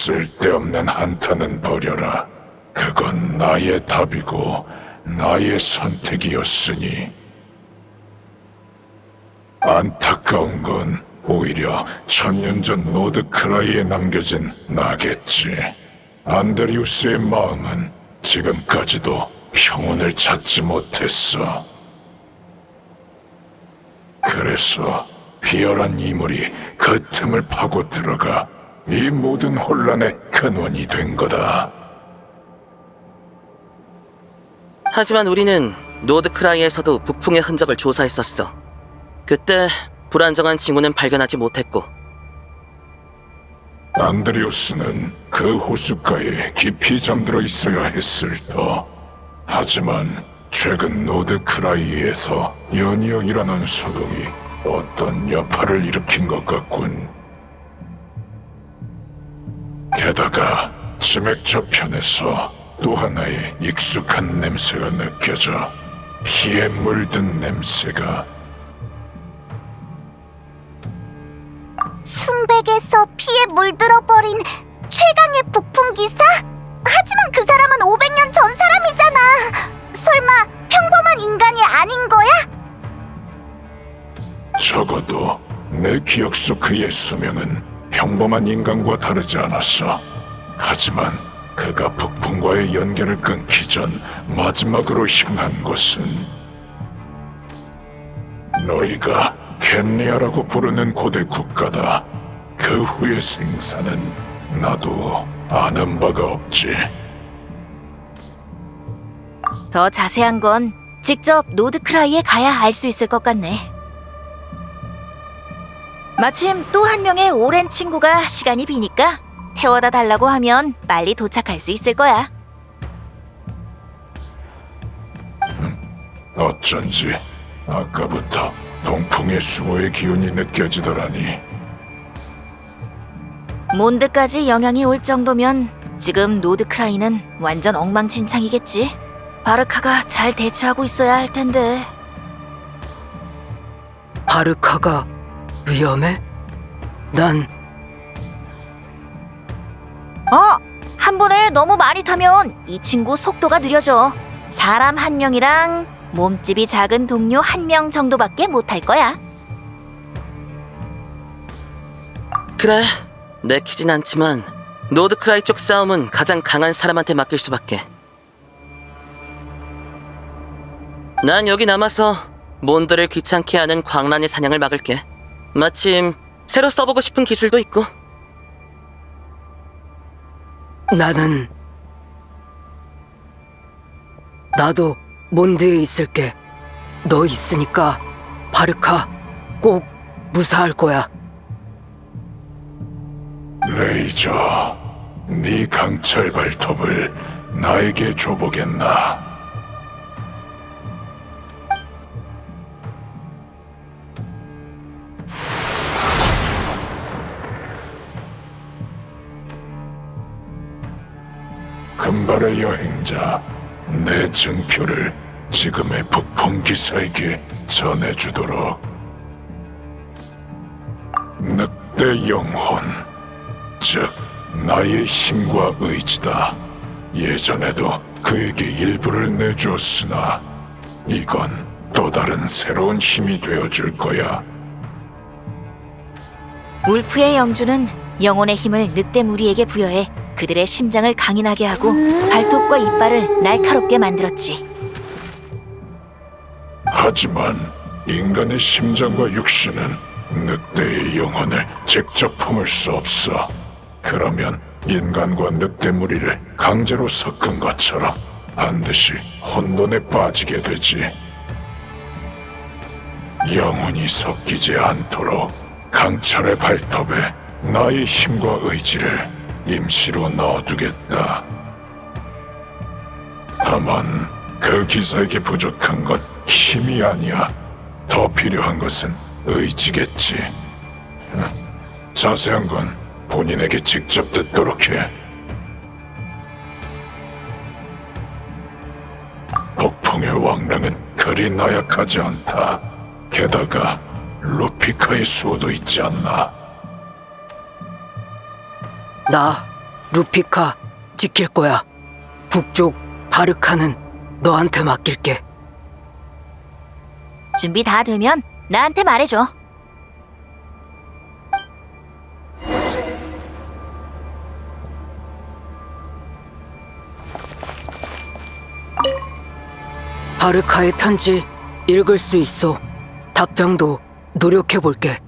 쓸데없는 한탄은 버려라. 그건 나의 답이고 나의 선택이었으니. 안타까운 건 오히려 천년 전 노드크라이에 남겨진 나겠지. 안드리우스의 마음은 지금까지도 평온을 찾지 못했어. 그래서 비열한 이물이 그 틈을 파고 들어가 이 모든 혼란의 근원이 된 거다. 하지만 우리는 노드크라이에서도 북풍의 흔적을 조사했었어. 그때 불안정한 징후는 발견하지 못했고. 안드리우스는 그 호숫가에 깊이 잠들어 있어야 했을 터. 하지만 최근 노드크라이에서 연이어이라는 소동이 어떤 여파를 일으킨 것 같군. 게다가 치맥 저편에서 또 하나의 익숙한 냄새가 느껴져. 피에 물든 냄새가. 순백에서 피에 물들어버린 최강의 북풍 기사? 하지만 그 사람은 500년 전 사람이잖아. 설마 평범한 인간이 아닌 거야? 적어도 내 기억 속 그의 수명은 평범한 인간과 다르지 않았어. 하지만 그가 북풍과의 연결을 끊기 전 마지막으로 향한 곳은 너희가 켄리아라고 부르는 고대 국가다. 그 후의 생사는 나도 아는 바가 없지. 더 자세한 건 직접 노드크라이에 가야 알 수 있을 것 같네. 마침 또 한 명의 오랜 친구가 시간이 비니까 태워다 달라고 하면 빨리 도착할 수 있을 거야. 어쩐지 아까부터 동풍의 수호의 기운이 느껴지더라니. 몬드까지 영향이 올 정도면 지금 노드크라이는 완전 엉망진창이겠지. 바르카가 잘 대처하고 있어야 할 텐데. 바르카가 위험해? 난 한 번에 너무 많이 타면 이 친구 속도가 느려져. 사람 한 명이랑 몸집이 작은 동료 한 명 정도밖에 못 탈 거야. 그래, 내키진 않지만 노드크라이 쪽 싸움은 가장 강한 사람한테 맡길 수밖에. 난 여기 남아서 몬드를 귀찮게 하는 광란의 사냥을 막을게. 마침 새로 써보고 싶은 기술도 있고. 나도 몬드에 있을게. 너 있으니까 바르카 꼭 무사할 거야. 레이저, 네 강철 발톱을 나에게 줘보겠나? 금발의 여행자, 내 증표를 지금의 북풍 기사에게 전해주도록. 늑대 영혼, 즉 나의 힘과 의지다. 예전에도 그에게 일부를 내주었으나 이건 또 다른 새로운 힘이 되어줄 거야. 울프의 영주는 영혼의 힘을 늑대 무리에게 부여해 그들의 심장을 강인하게 하고 발톱과 이빨을 날카롭게 만들었지. 하지만 인간의 심장과 육신은 늑대의 영혼을 직접 품을 수 없어. 그러면 인간과 늑대 무리를 강제로 섞은 것처럼 반드시 혼돈에 빠지게 되지. 영혼이 섞이지 않도록 강철의 발톱에 나의 힘과 의지를 임시로 넣어두겠다. 다만 그 기사에게 부족한 건 힘이 아니야. 더 필요한 것은 의지겠지. 자세한 건 본인에게 직접 듣도록 해. 폭풍의 왕량은 그리 나약하지 않다. 게다가 루피카의 수호도 있지 않나? 나 루피카 지킬 거야. 북쪽 바르카는 너한테 맡길게. 준비 다 되면 나한테 말해줘. 바르카의 편지 읽을 수 있어. 답장도 노력해볼게.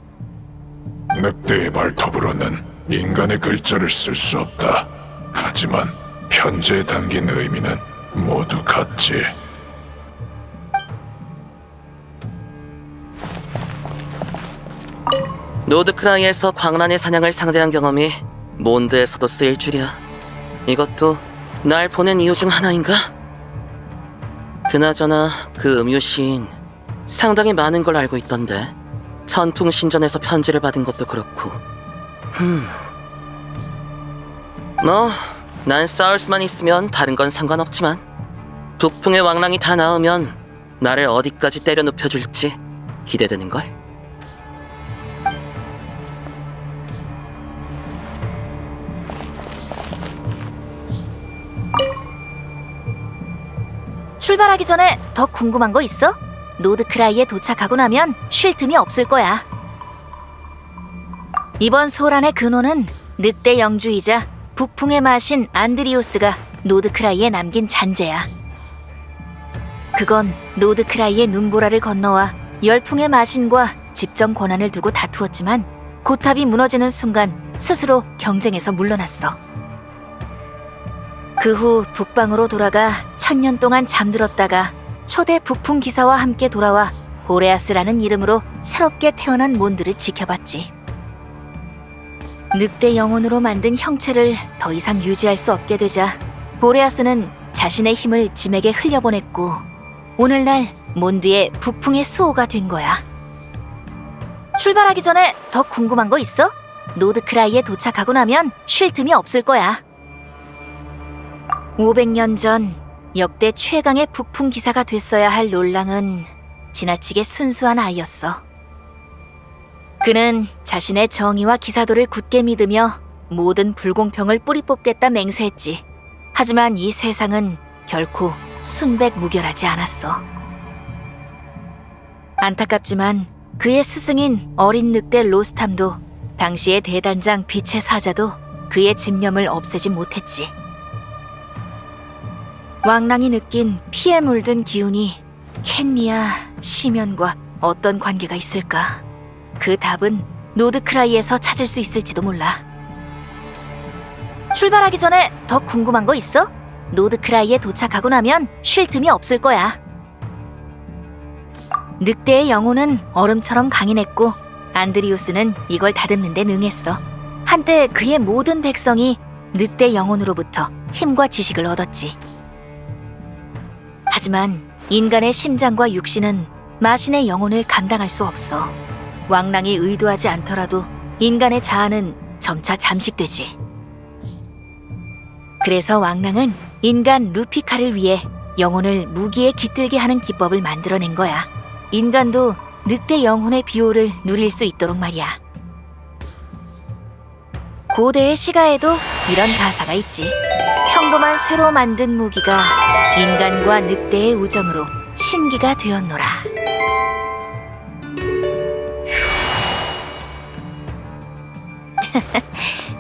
늑대의 발톱으로는 인간의 글자를 쓸 수 없다. 하지만 편지에 담긴 의미는 모두 같지. 노드크라이에서 광란의 사냥을 상대한 경험이 몬드에서도 쓰일 줄이야. 이것도 날 보낸 이유 중 하나인가? 그나저나 그 음유 시인 상당히 많은 걸 알고 있던데 천풍신전에서 편지를 받은 것도 그렇고. 뭐, 난 싸울 수만 있으면 다른 건 상관없지만 북풍의 왕랑이 다 나오면 나를 어디까지 때려 눕혀줄지 기대되는걸? 출발하기 전에 더 궁금한 거 있어? 노드크라이에 도착하고 나면 쉴 틈이 없을 거야. 이번 소란의 근원은 늑대 영주이자 북풍의 마신 안드리우스가 노드크라이에 남긴 잔재야. 그건 노드크라이의 눈보라를 건너와 열풍의 마신과 집정 권한을 두고 다투었지만 고탑이 무너지는 순간 스스로 경쟁에서 물러났어. 그 후 북방으로 돌아가 1000년 동안 잠들었다가 초대 북풍 기사와 함께 돌아와 보레아스라는 이름으로 새롭게 태어난 몬드를 지켜봤지. 늑대 영혼으로 만든 형체를 더 이상 유지할 수 없게 되자 보레아스는 자신의 힘을 짐에게 흘려보냈고 오늘날 몬드의 북풍의 수호가 된 거야. 출발하기 전에 더 궁금한 거 있어? 노드크라이에 도착하고 나면 쉴 틈이 없을 거야. 500년 전 역대 최강의 북풍 기사가 됐어야 할 롤랑은 지나치게 순수한 아이였어. 그는 자신의 정의와 기사도를 굳게 믿으며 모든 불공평을 뿌리 뽑겠다 맹세했지. 하지만 이 세상은 결코 순백무결하지 않았어. 안타깝지만 그의 스승인 어린 늑대 로스탐도 당시의 대단장 빛의 사자도 그의 집념을 없애지 못했지. 왕랑이 느낀 피에 물든 기운이 켄리아 시면과 어떤 관계가 있을까? 그 답은 노드크라이에서 찾을 수 있을지도 몰라. 출발하기 전에 더 궁금한 거 있어? 노드크라이에 도착하고 나면 쉴 틈이 없을 거야. 늑대의 영혼은 얼음처럼 강인했고 안드리우스는 이걸 다듬는 데 능했어. 한때 그의 모든 백성이 늑대 영혼으로부터 힘과 지식을 얻었지. 하지만 인간의 심장과 육신은 마신의 영혼을 감당할 수 없어. 왕랑이 의도하지 않더라도 인간의 자아는 점차 잠식되지. 그래서 왕랑은 인간 루피카를 위해 영혼을 무기에 깃들게 하는 기법을 만들어낸 거야. 인간도 늑대 영혼의 비호를 누릴 수 있도록 말이야. 고대의 시가에도 이런 가사가 있지. 평범한 쇠로 만든 무기가 인간과 늑대의 우정으로 신기가 되었노라.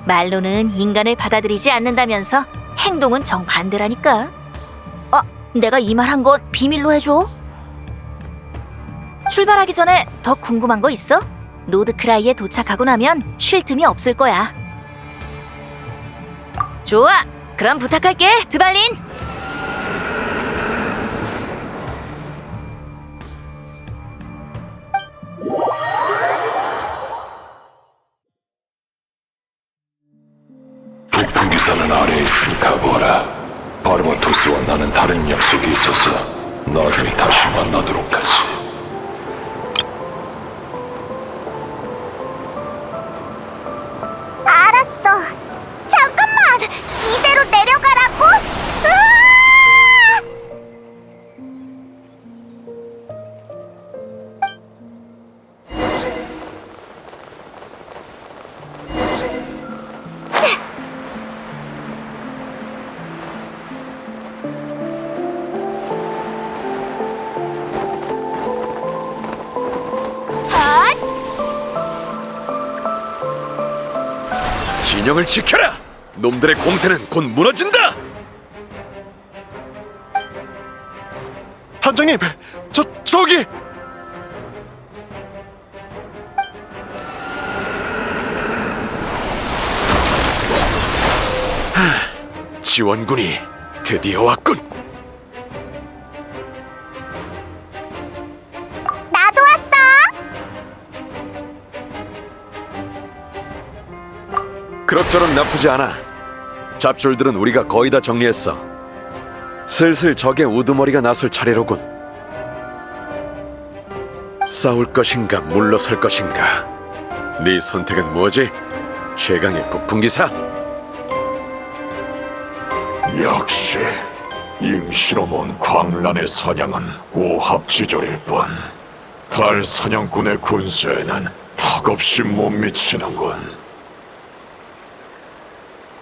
말로는 인간을 받아들이지 않는다면서 행동은 정반대라니까. 내가 이 말 한 건 비밀로 해줘. 출발하기 전에 더 궁금한 거 있어? 노드크라이에 도착하고 나면 쉴 틈이 없을 거야. 좋아, 그럼 부탁할게, 드발린. 북풍 기사는 아래에 있으니 가보아라. 바르모토스와 나는 다른 약속이 있어서 나중에 다시 만나도록 하지. 알았어. 잠깐만! 이대로 내려가라고? 으아! 진영을 지켜라! 놈들의 공세는 곧 무너진다! 단장님, 저기! 지원군이 드디어 왔군. 나도 왔어. 그럭저럭 나쁘지 않아. 잡졸들은 우리가 거의 다 정리했어. 슬슬 적의 우두머리가 나설 차례로군. 싸울 것인가 물러설 것인가. 네 선택은 뭐지? 최강의 북풍기사? 역시 임시로 온 광란의 사냥은 오합지졸일 뿐 달 사냥꾼의 군세에는 턱없이 못 미치는군.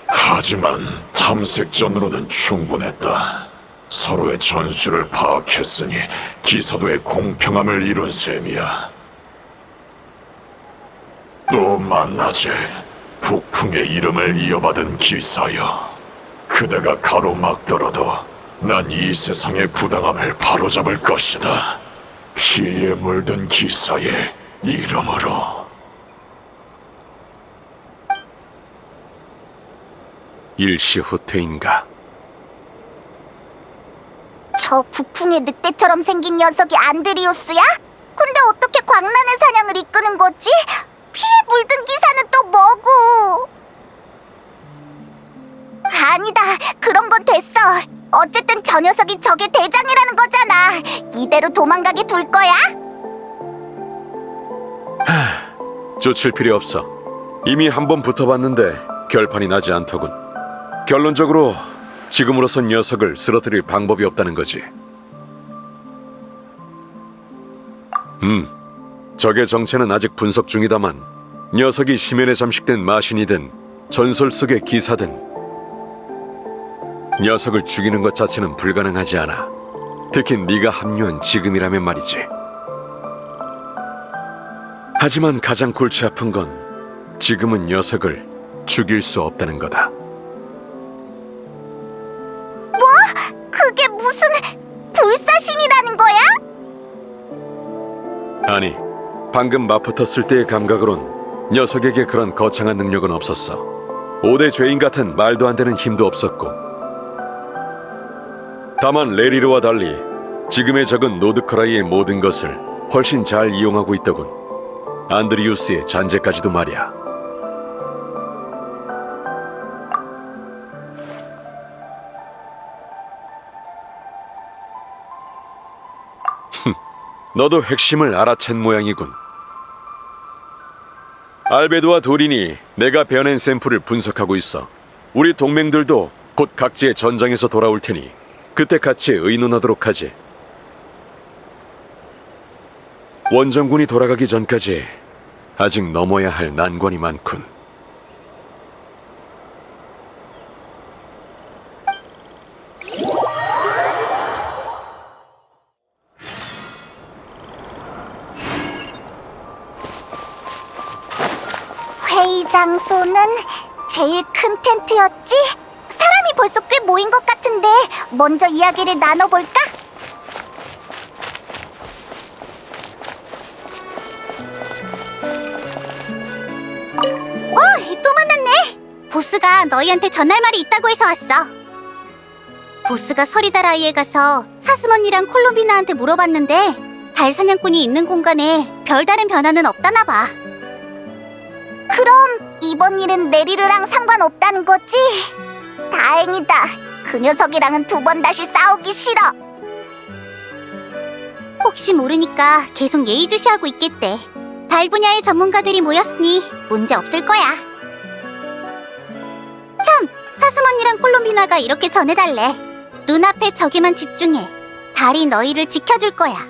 하지만 탐색전으로는 충분했다. 서로의 전술을 파악했으니 기사도의 공평함을 이룬 셈이야. 또 만나지. 북풍의 이름을 이어받은 기사여. 그대가 가로막더라도 난 이 세상의 부당함을 바로잡을 것이다. 피에 물든 기사의 이름으로. 일시후퇴인가? 저 북풍의 늑대처럼 생긴 녀석이 안드리우스야? 근데 어떻게 광란의 사냥을 이끄는 거지? 피에 물든 기사는 또 뭐고? 아니다, 그런 건 됐어. 어쨌든 저 녀석이 적의 대장이라는 거잖아. 이대로 도망가게 둘 거야? 쫓을 필요 없어. 이미 한 번 붙어봤는데 결판이 나지 않더군. 결론적으로 지금으로선 녀석을 쓰러뜨릴 방법이 없다는 거지. 적의 정체는 아직 분석 중이다만 녀석이 심연에 잠식된 마신이든 전설 속의 기사든 녀석을 죽이는 것 자체는 불가능하지 않아. 특히 네가 합류한 지금이라면 말이지. 하지만 가장 골치 아픈 건 지금은 녀석을 죽일 수 없다는 거다. 그게 무슨 불사신이라는 거야? 아니, 방금 맞붙었을 때의 감각으론 녀석에게 그런 거창한 능력은 없었어. 5대 죄인 같은 말도 안 되는 힘도 없었고. 다만 레리르와 달리 지금의 적은 노드크라이의 모든 것을 훨씬 잘 이용하고 있더군. 안드리우스의 잔재까지도 말이야. 너도 핵심을 알아챈 모양이군. 알베도와 도린이 내가 베어낸 샘플을 분석하고 있어. 우리 동맹들도 곧 각지의 전장에서 돌아올 테니 그때 같이 의논하도록 하지. 원정군이 돌아가기 전까지 아직 넘어야 할 난관이 많군. 회의 장소는 제일 큰 텐트였지? 사람이 벌써 꽤 모인 것 같은데 먼저 이야기를 나눠볼까? 또 만났네! 보스가 너희한테 전할 말이 있다고 해서 왔어. 보스가 서리다라이에 가서 사스먼이랑 콜롬비나한테 물어봤는데 달 사냥꾼이 있는 공간에 별다른 변화는 없다나 봐. 그럼 이번 일은 레리르랑 상관없다는 거지? 다행이다. 그 녀석이랑은 두 번 다시 싸우기 싫어. 혹시 모르니까 계속 예의주시하고 있겠대. 달 분야의 전문가들이 모였으니 문제 없을 거야. 참, 사스먼이랑 콜롬비나가 이렇게 전해달래. 눈앞에 적에만 집중해. 달이 너희를 지켜줄 거야.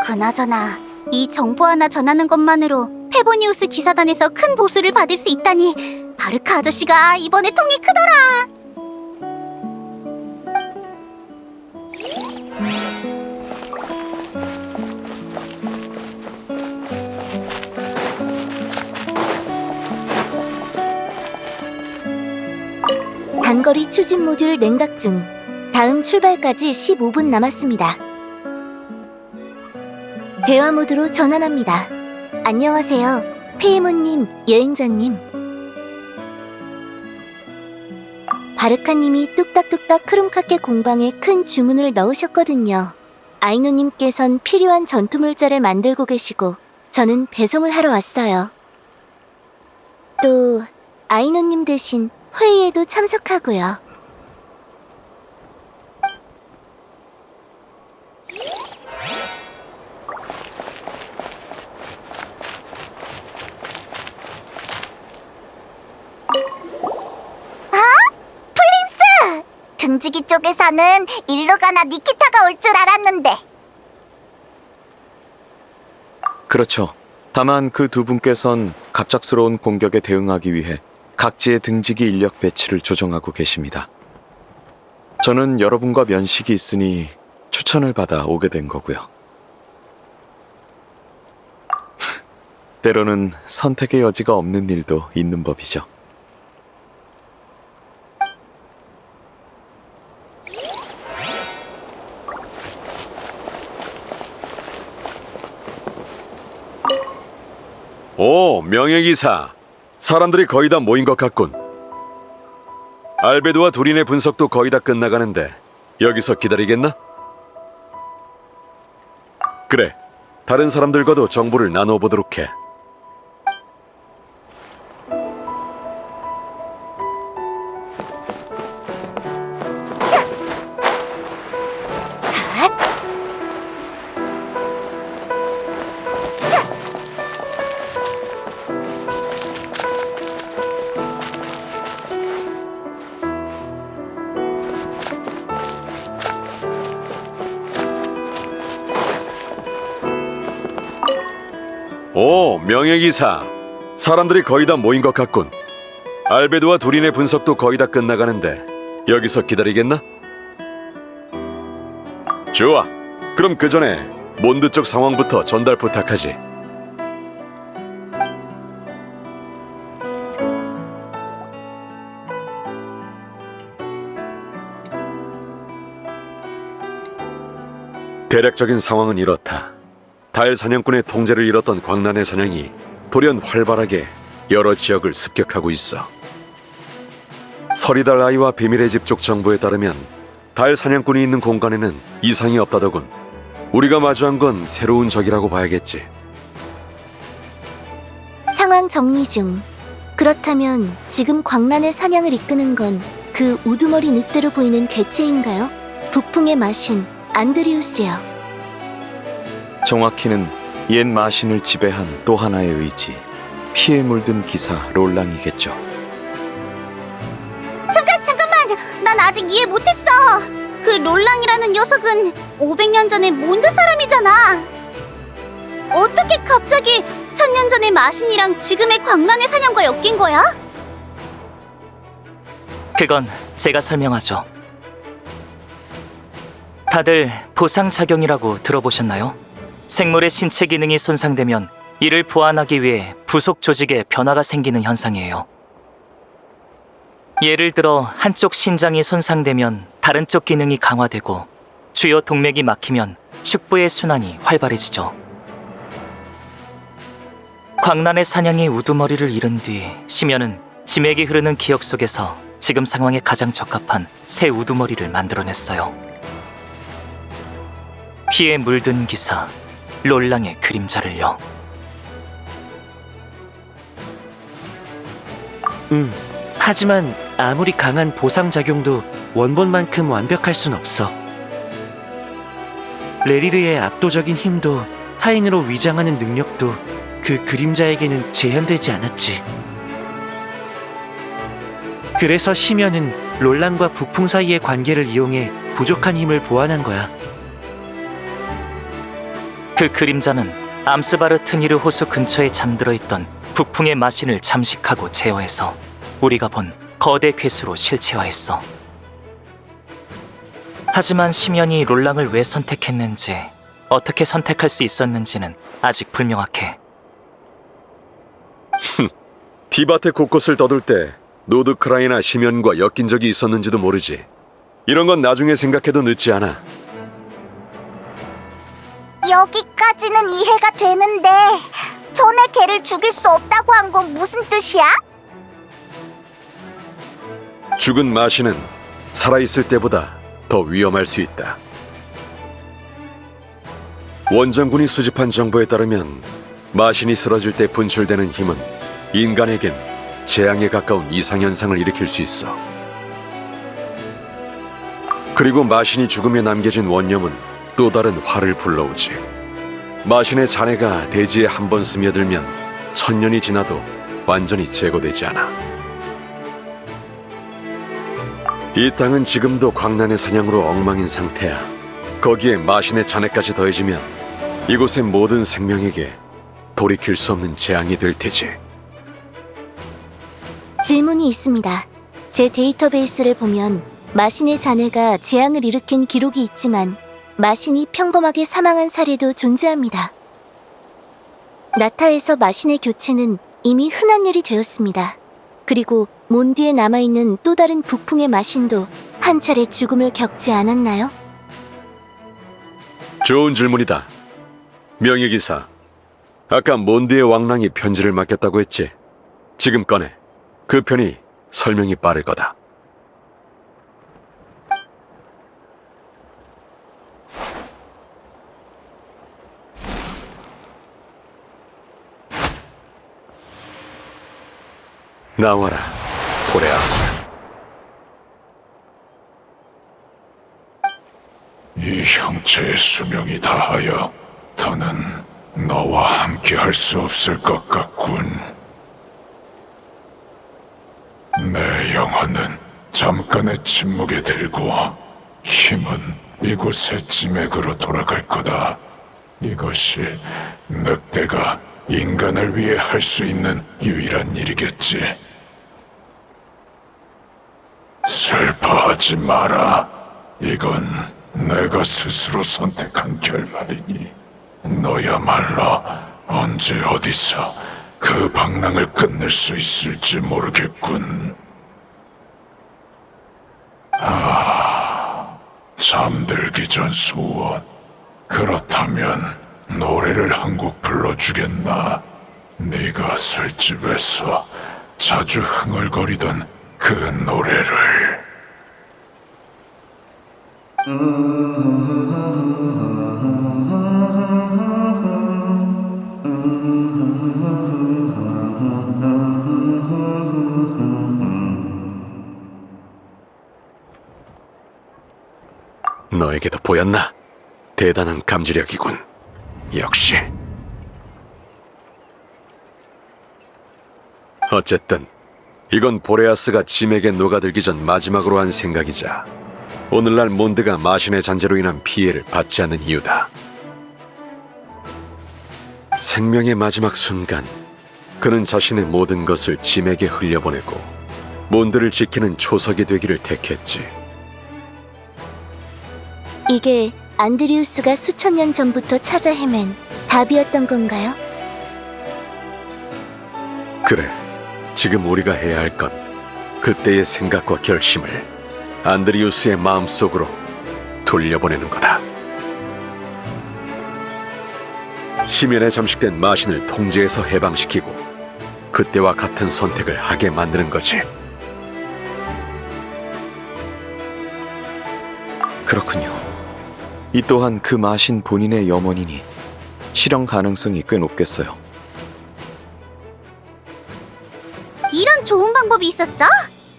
그나저나 이 정보 하나 전하는 것만으로 페보니우스 기사단에서 큰 보수를 받을 수 있다니 바르카 아저씨가 이번에 통이 크더라. 원거리 추진 모듈 냉각 중. 다음 출발까지 15분 남았습니다. 대화 모드로 전환합니다. 안녕하세요. 페이몬님, 여행자님. 바르카님이 뚝딱뚝딱 크룸카케 공방에 큰 주문을 넣으셨거든요. 아이노님께선 필요한 전투물자를 만들고 계시고 저는 배송을 하러 왔어요. 또 아이노님 대신 회의에도 참석하고요. 등지기 쪽에서는 일루가나 니키타가 올 줄 알았는데. 그렇죠. 다만 그 두 분께선 갑작스러운 공격에 대응하기 위해 각지의 등지기 인력 배치를 조정하고 계십니다. 저는 여러분과 면식이 있으니 추천을 받아 오게 된 거고요. 때로는 선택의 여지가 없는 일도 있는 법이죠. 오, 명예기사. 사람들이 거의 다 모인 것 같군. 알베도와 두린의 분석도 거의 다 끝나가는데 여기서 기다리겠나? 그래, 다른 사람들과도 정보를 나눠보도록 해. 오, 명예기사. 사람들이 거의 다 모인 것 같군. 알베도와 두린의 분석도 거의 다 끝나가는데 여기서 기다리겠나? 좋아. 그럼 그 전에 몬드 쪽 상황부터 전달 부탁하지. 대략적인 상황은 이렇다. 달 사냥꾼의 통제를 잃었던 광란의 사냥이 돌연 활발하게 여러 지역을 습격하고 있어. 서리달 아이와 비밀의 집 쪽 정보에 따르면 달 사냥꾼이 있는 공간에는 이상이 없다더군. 우리가 마주한 건 새로운 적이라고 봐야겠지. 상황 정리 중. 그렇다면 지금 광란의 사냥을 이끄는 건 그 우두머리 늑대로 보이는 개체인가요? 북풍의 마신 안드리우스요. 정확히는 옛 마신을 지배한 또 하나의 의지, 피에 물든 기사 롤랑이겠죠. 잠깐만! 난 아직 이해 못했어! 그 롤랑이라는 녀석은 500년 전에 몬드 사람이잖아! 어떻게 갑자기 1000년 전의 마신이랑 지금의 광란의 사냥과 엮인 거야? 그건 제가 설명하죠. 다들 보상작용이라고 들어보셨나요? 생물의 신체 기능이 손상되면 이를 보완하기 위해 부속 조직에 변화가 생기는 현상이에요. 예를 들어 한쪽 신장이 손상되면 다른 쪽 기능이 강화되고 주요 동맥이 막히면 축부의 순환이 활발해지죠. 광란의 사냥이 우두머리를 잃은 뒤 심연은 지맥이 흐르는 기억 속에서 지금 상황에 가장 적합한 새 우두머리를 만들어냈어요. 피에 물든 기사 롤랑의 그림자를요. 하지만 아무리 강한 보상작용도 원본만큼 완벽할 순 없어. 레리르의 압도적인 힘도 타인으로 위장하는 능력도 그 그림자에게는 재현되지 않았지. 그래서 심연은 롤랑과 북풍 사이의 관계를 이용해 부족한 힘을 보완한 거야. 그 그림자는 암스바르트니르 호수 근처에 잠들어 있던 북풍의 마신을 잠식하고 제어해서 우리가 본 거대 괴수로 실체화했어. 하지만 심연이 롤랑을 왜 선택했는지, 어떻게 선택할 수 있었는지는 아직 불명확해. 티바테 곳곳을 떠돌 때 노드크라이나 심연과 엮인 적이 있었는지도 모르지. 이런 건 나중에 생각해도 늦지 않아. 여기까지는 이해가 되는데 전에 걔를 죽일 수 없다고 한 건 무슨 뜻이야? 죽은 마신은 살아있을 때보다 더 위험할 수 있다. 원정군이 수집한 정보에 따르면 마신이 쓰러질 때 분출되는 힘은 인간에겐 재앙에 가까운 이상현상을 일으킬 수 있어. 그리고 마신이 죽음에 남겨진 원념은 또 다른 화를 불러오지. 마신의 잔해가 대지에 한 번 스며들면 1000년이 지나도 완전히 제거되지 않아. 이 땅은 지금도 광란의 사냥으로 엉망인 상태야. 거기에 마신의 잔해까지 더해지면 이곳의 모든 생명에게 돌이킬 수 없는 재앙이 될 테지. 질문이 있습니다. 제 데이터베이스를 보면 마신의 잔해가 재앙을 일으킨 기록이 있지만 마신이 평범하게 사망한 사례도 존재합니다. 나타에서 마신의 교체는 이미 흔한 일이 되었습니다. 그리고 몬드에 남아있는 또 다른 북풍의 마신도 한 차례 죽음을 겪지 않았나요? 좋은 질문이다. 명예기사, 아까 몬드의 왕랑이 편지를 맡겼다고 했지? 지금 꺼내. 그 편이 설명이 빠를 거다. 나와라, 보레아스. 이 형체의 수명이 다하여 더는 너와 함께 할 수 없을 것 같군. 내 영혼은 잠깐의 침묵에 들고 힘은 이곳의 지맥으로 돌아갈 거다. 이것이 늑대가 인간을 위해 할 수 있는 유일한 일이겠지. 슬퍼하지 마라. 이건 내가 스스로 선택한 결말이니 너야말로 언제 어디서 그 방랑을 끝낼 수 있을지 모르겠군. 잠들기 전 소원. 그렇다면 노래를 한 곡 불러주겠나? 네가 술집에서 자주 흥얼거리던 그 노래를. 너에게도 보였나? 대단한 감지력이군. 역시. 어쨌든 이건 보레아스가 짐에게 녹아들기 전 마지막으로 한 생각이자 오늘날 몬드가 마신의 잔재로 인한 피해를 받지 않는 이유다. 생명의 마지막 순간 그는 자신의 모든 것을 짐에게 흘려보내고 몬드를 지키는 초석이 되기를 택했지. 이게 안드리우스가 수천 년 전부터 찾아 헤맨 답이었던 건가요? 그래, 지금 우리가 해야 할 건 그때의 생각과 결심을 안드리우스의 마음속으로 돌려보내는 거다. 심연에 잠식된 마신을 통제해서 해방시키고 그때와 같은 선택을 하게 만드는 거지. 그렇군요. 이 또한 그 마신 본인의 염원이니 실현 가능성이 꽤 높겠어요. 이런 좋은 방법이 있었어?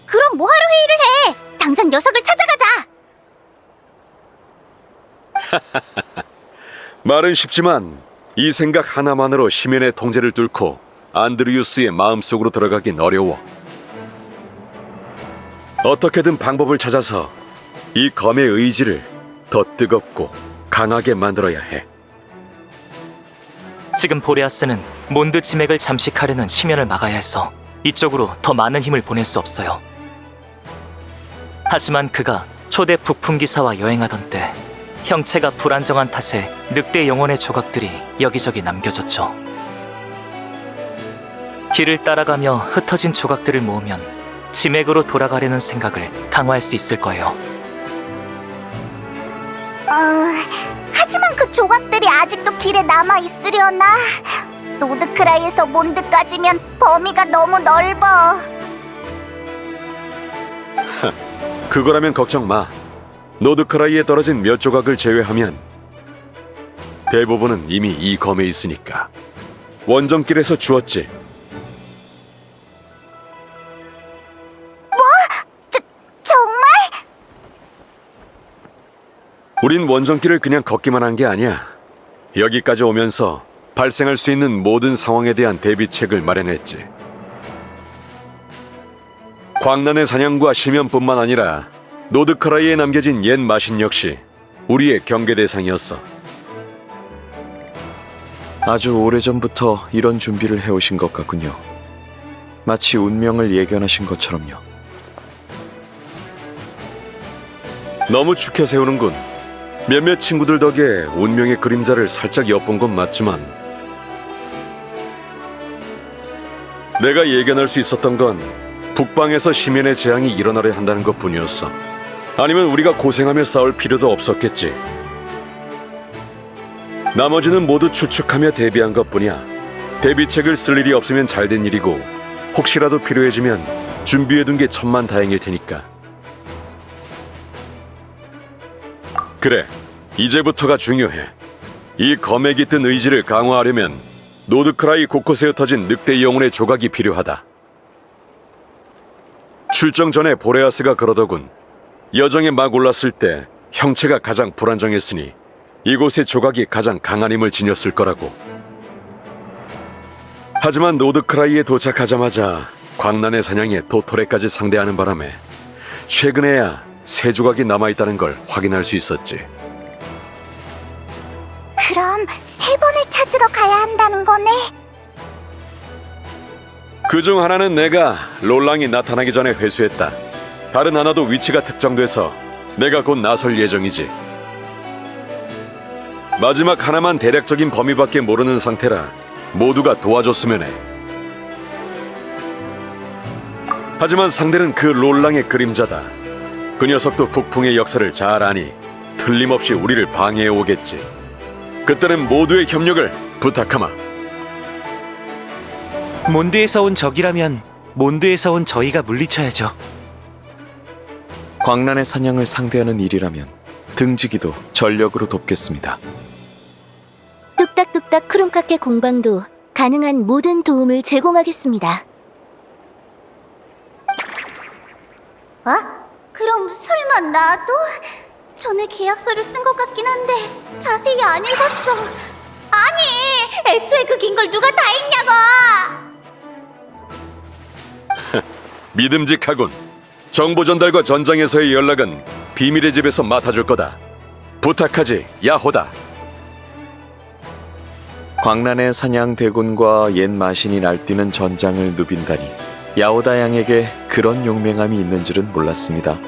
그럼 뭐하러 회의를 해? 당장 녀석을 찾아가자! 말은 쉽지만 이 생각 하나만으로 심연의 통제를 뚫고 안드리우스의 마음속으로 들어가긴 어려워. 어떻게든 방법을 찾아서 이 검의 의지를 더 뜨겁고 강하게 만들어야 해. 지금 보레아스는 몬드 지맥을 잠식하려는 심연을 막아야 해서 이쪽으로 더 많은 힘을 보낼 수 없어요. 하지만 그가 초대 북풍 기사와 여행하던 때 형체가 불안정한 탓에 늑대 영혼의 조각들이 여기저기 남겨졌죠. 길을 따라가며 흩어진 조각들을 모으면 지맥으로 돌아가려는 생각을 강화할 수 있을 거예요. 하지만 그 조각들이 아직도 길에 남아 있으려나? 노드크라이에서 몬드까지면 범위가 너무 넓어. 그거라면 걱정 마. 노드크라이에 떨어진 몇 조각을 제외하면 대부분은 이미 이 검에 있으니까. 원정길에서 주웠지. 정말? 우린 원정길을 그냥 걷기만 한 게 아니야. 여기까지 오면서 발생할 수 있는 모든 상황에 대한 대비책을 마련했지. 광란의 사냥과 심연뿐만 아니라 노드크라이에 남겨진 옛 마신 역시 우리의 경계 대상이었어. 아주 오래전부터 이런 준비를 해오신 것 같군요. 마치 운명을 예견하신 것처럼요. 너무 축혀 세우는군. 몇몇 친구들 덕에 운명의 그림자를 살짝 엿본 건 맞지만 내가 예견할 수 있었던 건 북방에서 심연의 재앙이 일어나려 한다는 것뿐이었어. 아니면 우리가 고생하며 싸울 필요도 없었겠지. 나머지는 모두 추측하며 대비한 것뿐이야. 대비책을 쓸 일이 없으면 잘된 일이고 혹시라도 필요해지면 준비해둔 게 천만다행일 테니까. 그래, 이제부터가 중요해. 이 검에 깃든 의지를 강화하려면 노드크라이 곳곳에 흩어진 늑대 영혼의 조각이 필요하다. 출정 전에 보레아스가 그러더군. 여정에 막 올랐을 때 형체가 가장 불안정했으니 이곳의 조각이 가장 강한 힘을 지녔을 거라고. 하지만 노드크라이에 도착하자마자 광란의 사냥에 도토레까지 상대하는 바람에 최근에야 새 조각이 남아있다는 걸 확인할 수 있었지. 그럼 3번을 찾으러 가야 한다는 거네? 그중 하나는 내가 롤랑이 나타나기 전에 회수했다. 다른 하나도 위치가 특정돼서 내가 곧 나설 예정이지. 마지막 하나만 대략적인 범위밖에 모르는 상태라 모두가 도와줬으면 해. 하지만 상대는 그 롤랑의 그림자다. 그 녀석도 북풍의 역사를 잘 아니 틀림없이 우리를 방해해 오겠지. 그때는 모두의 협력을 부탁하마. 몬드에서 온 적이라면 몬드에서 온 저희가 물리쳐야죠. 광란의 사냥을 상대하는 일이라면 등지기도 전력으로 돕겠습니다. 뚝딱뚝딱 크롬카케 공방도 가능한 모든 도움을 제공하겠습니다. 그럼 설마 나도? 전에 계약서를 쓴 것 같긴 한데 자세히 안 읽었어. 아니, 애초에 그 긴 걸 누가 다 읽냐고! 믿음직하군. 정보 전달과 전장에서의 연락은 비밀의 집에서 맡아줄 거다. 부탁하지, 야호다. 광란의 사냥 대군과 옛 마신이 날뛰는 전장을 누빈다니 야오다 양에게 그런 용맹함이 있는 줄은 몰랐습니다.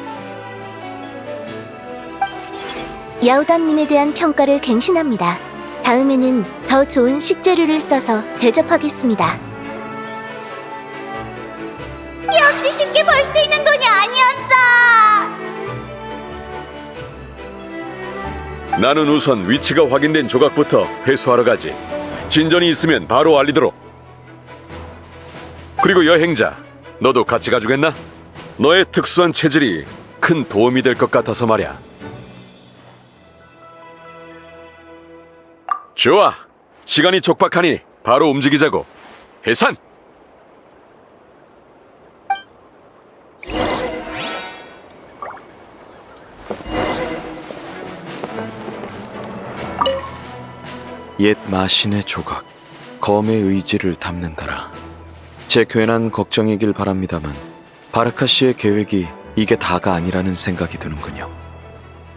야오다님에 대한 평가를 갱신합니다. 다음에는 더 좋은 식재료를 써서 대접하겠습니다. 역시 쉽게 벌 수 있는 돈이 아니었어! 나는 우선 위치가 확인된 조각부터 회수하러 가지. 진전이 있으면 바로 알리도록. 그리고 여행자, 너도 같이 가주겠나? 너의 특수한 체질이 큰 도움이 될 것 같아서 말이야. 좋아, 시간이 촉박하니 바로 움직이자고. 해산! 옛 마신의 조각, 검의 의지를 담는다라. 제 괜한 걱정이길 바랍니다만 바르카 씨의 계획이 이게 다가 아니라는 생각이 드는군요.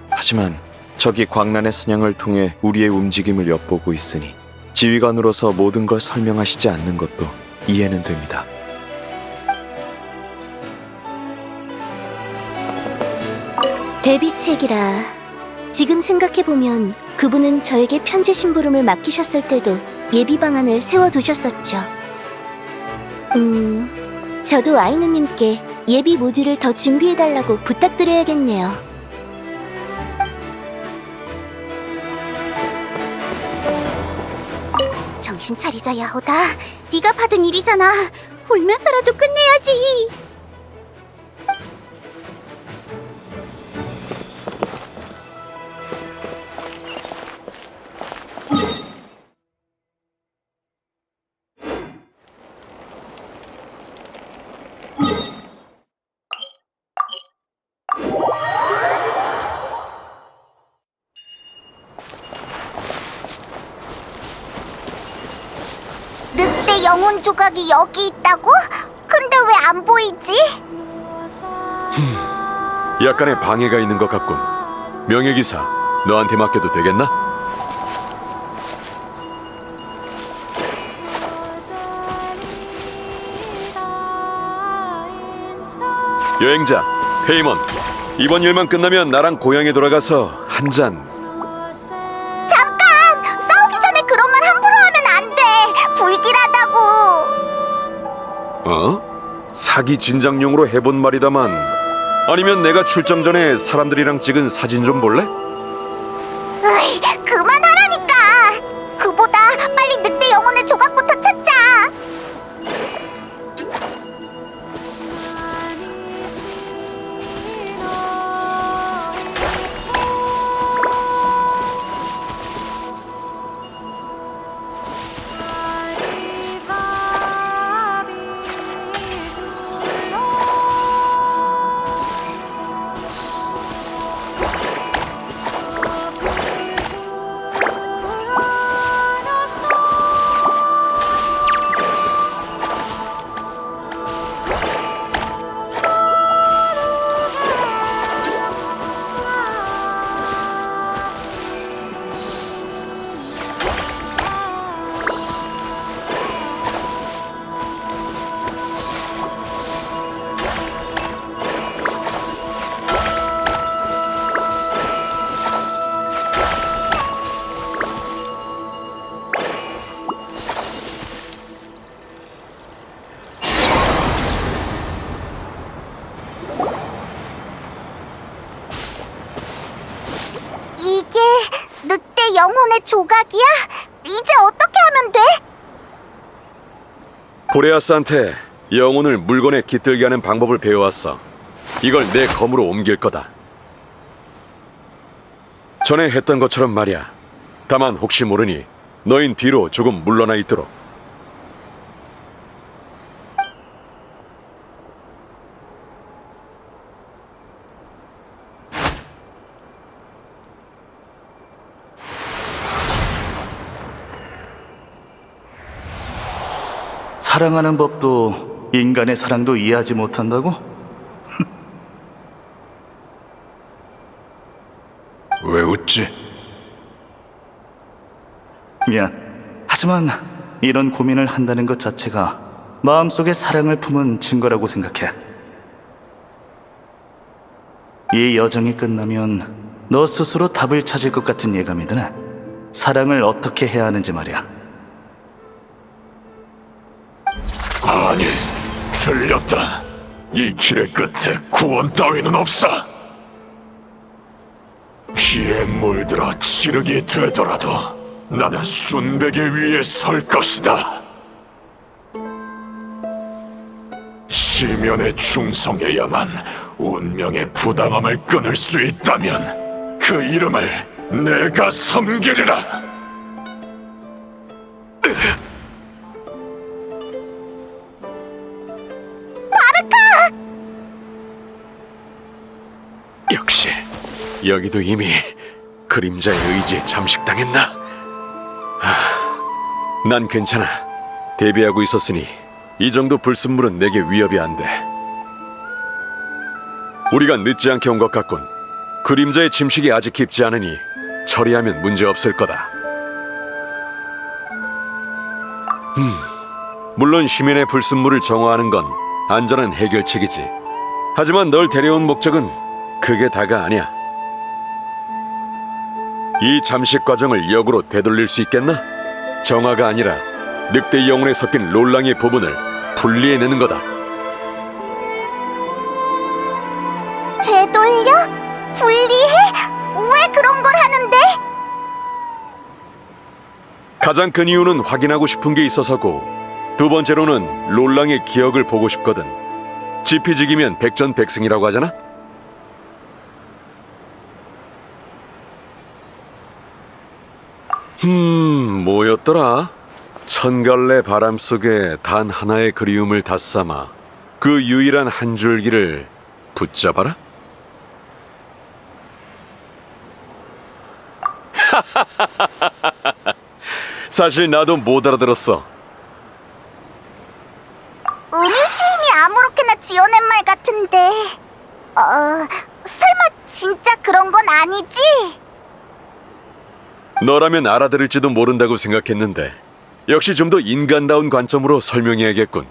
하지만 적이 광란의 사냥을 통해 우리의 움직임을 엿보고 있으니 지휘관으로서 모든 걸 설명하시지 않는 것도 이해는 됩니다. 대비책이라. 지금 생각해보면 그분은 저에게 편지 심부름을 맡기셨을 때도 예비 방안을 세워두셨었죠. 저도 아이누님께 예비 모듈을 더 준비해달라고 부탁드려야겠네요. 정신 차리자, 야호다. 네가 받은 일이잖아. 울면서라도 끝내야지. 늑대 영혼 조각이 여기 있다고? 근데 왜 안 보이지? 약간의 방해가 있는 것 같군. 명예기사, 너한테 맡겨도 되겠나? 여행자, 페이먼. 이번 일만 끝나면 나랑 고향에 돌아가서 한 잔. 잠깐! 싸우기 전에 그런 말 함부로 하면 안 돼! 불길하다고! 어? 사기 진작용으로 해본 말이다만. 아니면 내가 출정 전에 사람들이랑 찍은 사진 좀 볼래? 으이, 그만하라니까! 그보다 빨리 늑대 영혼의 조각부터 찾자! 이게 늑대 영혼의 조각이야? 이제 어떻게 하면 돼? 보레아스한테 영혼을 물건에 깃들게 하는 방법을 배워왔어. 이걸 내 검으로 옮길 거다. 전에 했던 것처럼 말이야. 다만 혹시 모르니 너흰 뒤로 조금 물러나 있도록. 사랑하는 법도 인간의 사랑도 이해하지 못한다고? 왜 웃지? 미안. 하지만 이런 고민을 한다는 것 자체가 마음속에 사랑을 품은 증거라고 생각해. 이 여정이 끝나면 너 스스로 답을 찾을 것 같은 예감이 드네. 사랑을 어떻게 해야 하는지 말이야. 아니, 틀렸다. 이 길의 끝에 구원 따위는 없어. 피에 물들어 지르게 되더라도 나는 순백의 위에 설 것이다. 시면에 충성해야만 운명의 부당함을 끊을 수 있다면 그 이름을 내가 섬기리라. 역시 여기도 이미 그림자의 의지에 잠식당했나? 난 괜찮아. 대비하고 있었으니 이 정도 불순물은 내게 위협이 안 돼. 우리가 늦지 않게 온 것 같군. 그림자의 침식이 아직 깊지 않으니 처리하면 문제 없을 거다. 물론 시민의 불순물을 정화하는 건 안전한 해결책이지. 하지만 널 데려온 목적은 그게 다가 아니야. 이 잠식 과정을 역으로 되돌릴 수 있겠나? 정화가 아니라 늑대 영혼에 섞인 롤랑의 부분을 분리해내는 거다. 가장 큰 이유는 확인하고 싶은 게 있어서고, 두 번째로는 롤랑의 기억을 보고 싶거든. 지피지기면 백전백승이라고 하잖아? 뭐였더라? 천갈래 바람 속에 단 하나의 그리움을 다 삼아 그 유일한 한 줄기를 붙잡아라? 사실 나도 못 알아들었어. 은유 시인이 아무렇게나 지어낸 말 같은데 설마 진짜 그런 건 아니지? 너라면 알아들을지도 모른다고 생각했는데 역시 좀 더 인간다운 관점으로 설명해야겠군.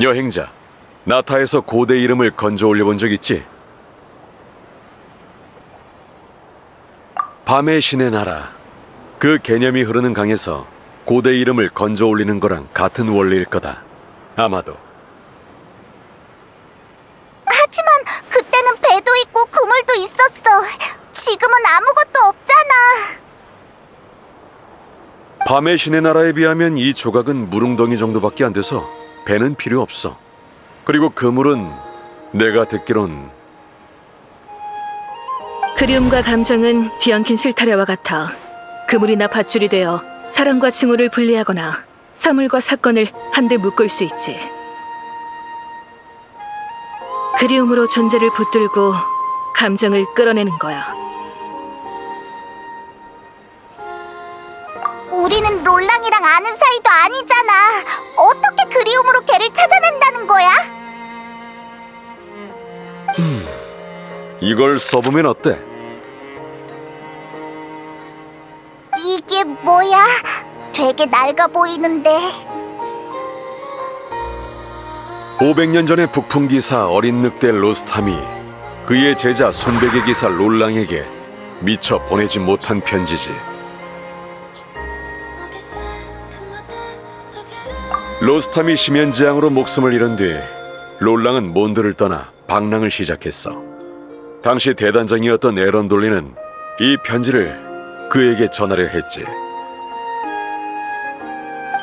여행자, 나타에서 고대 이름을 건져 올려본 적 있지? 밤의 신의 나라, 그 개념이 흐르는 강에서 고대 이름을 건져 올리는 거랑 같은 원리일 거다. 아마도. 하지만 그때는 배도 있고 그물도 있었어. 지금은 아무것도 없잖아. 밤의 신의 나라에 비하면 이 조각은 무릉덩이 정도밖에 안 돼서 배는 필요 없어. 그리고 그물은 내가 듣기론 그리움과 감정은 뒤엉킨 실타래와 같아 그물이나 밧줄이 되어 사람과 징후를 분리하거나 사물과 사건을 한데 묶을 수 있지. 그리움으로 존재를 붙들고 감정을 끌어내는 거야. 우리는 롤랑이랑 아는 사이도 아니잖아. 어떻게 그리움으로 걔를 찾아낸다는 거야? 이걸 써보면 어때? 이게 뭐야? 되게 낡아 보이는데. 500년 전의 북풍 기사 어린 늑대 로스탐이 그의 제자 순백의 기사 롤랑에게 미처 보내지 못한 편지지. 로스탐이 심연재앙으로 목숨을 잃은 뒤 롤랑은 몬드를 떠나 방랑을 시작했어. 당시 대단장이었던 에런돌리는 이 편지를 그에게 전하려 했지.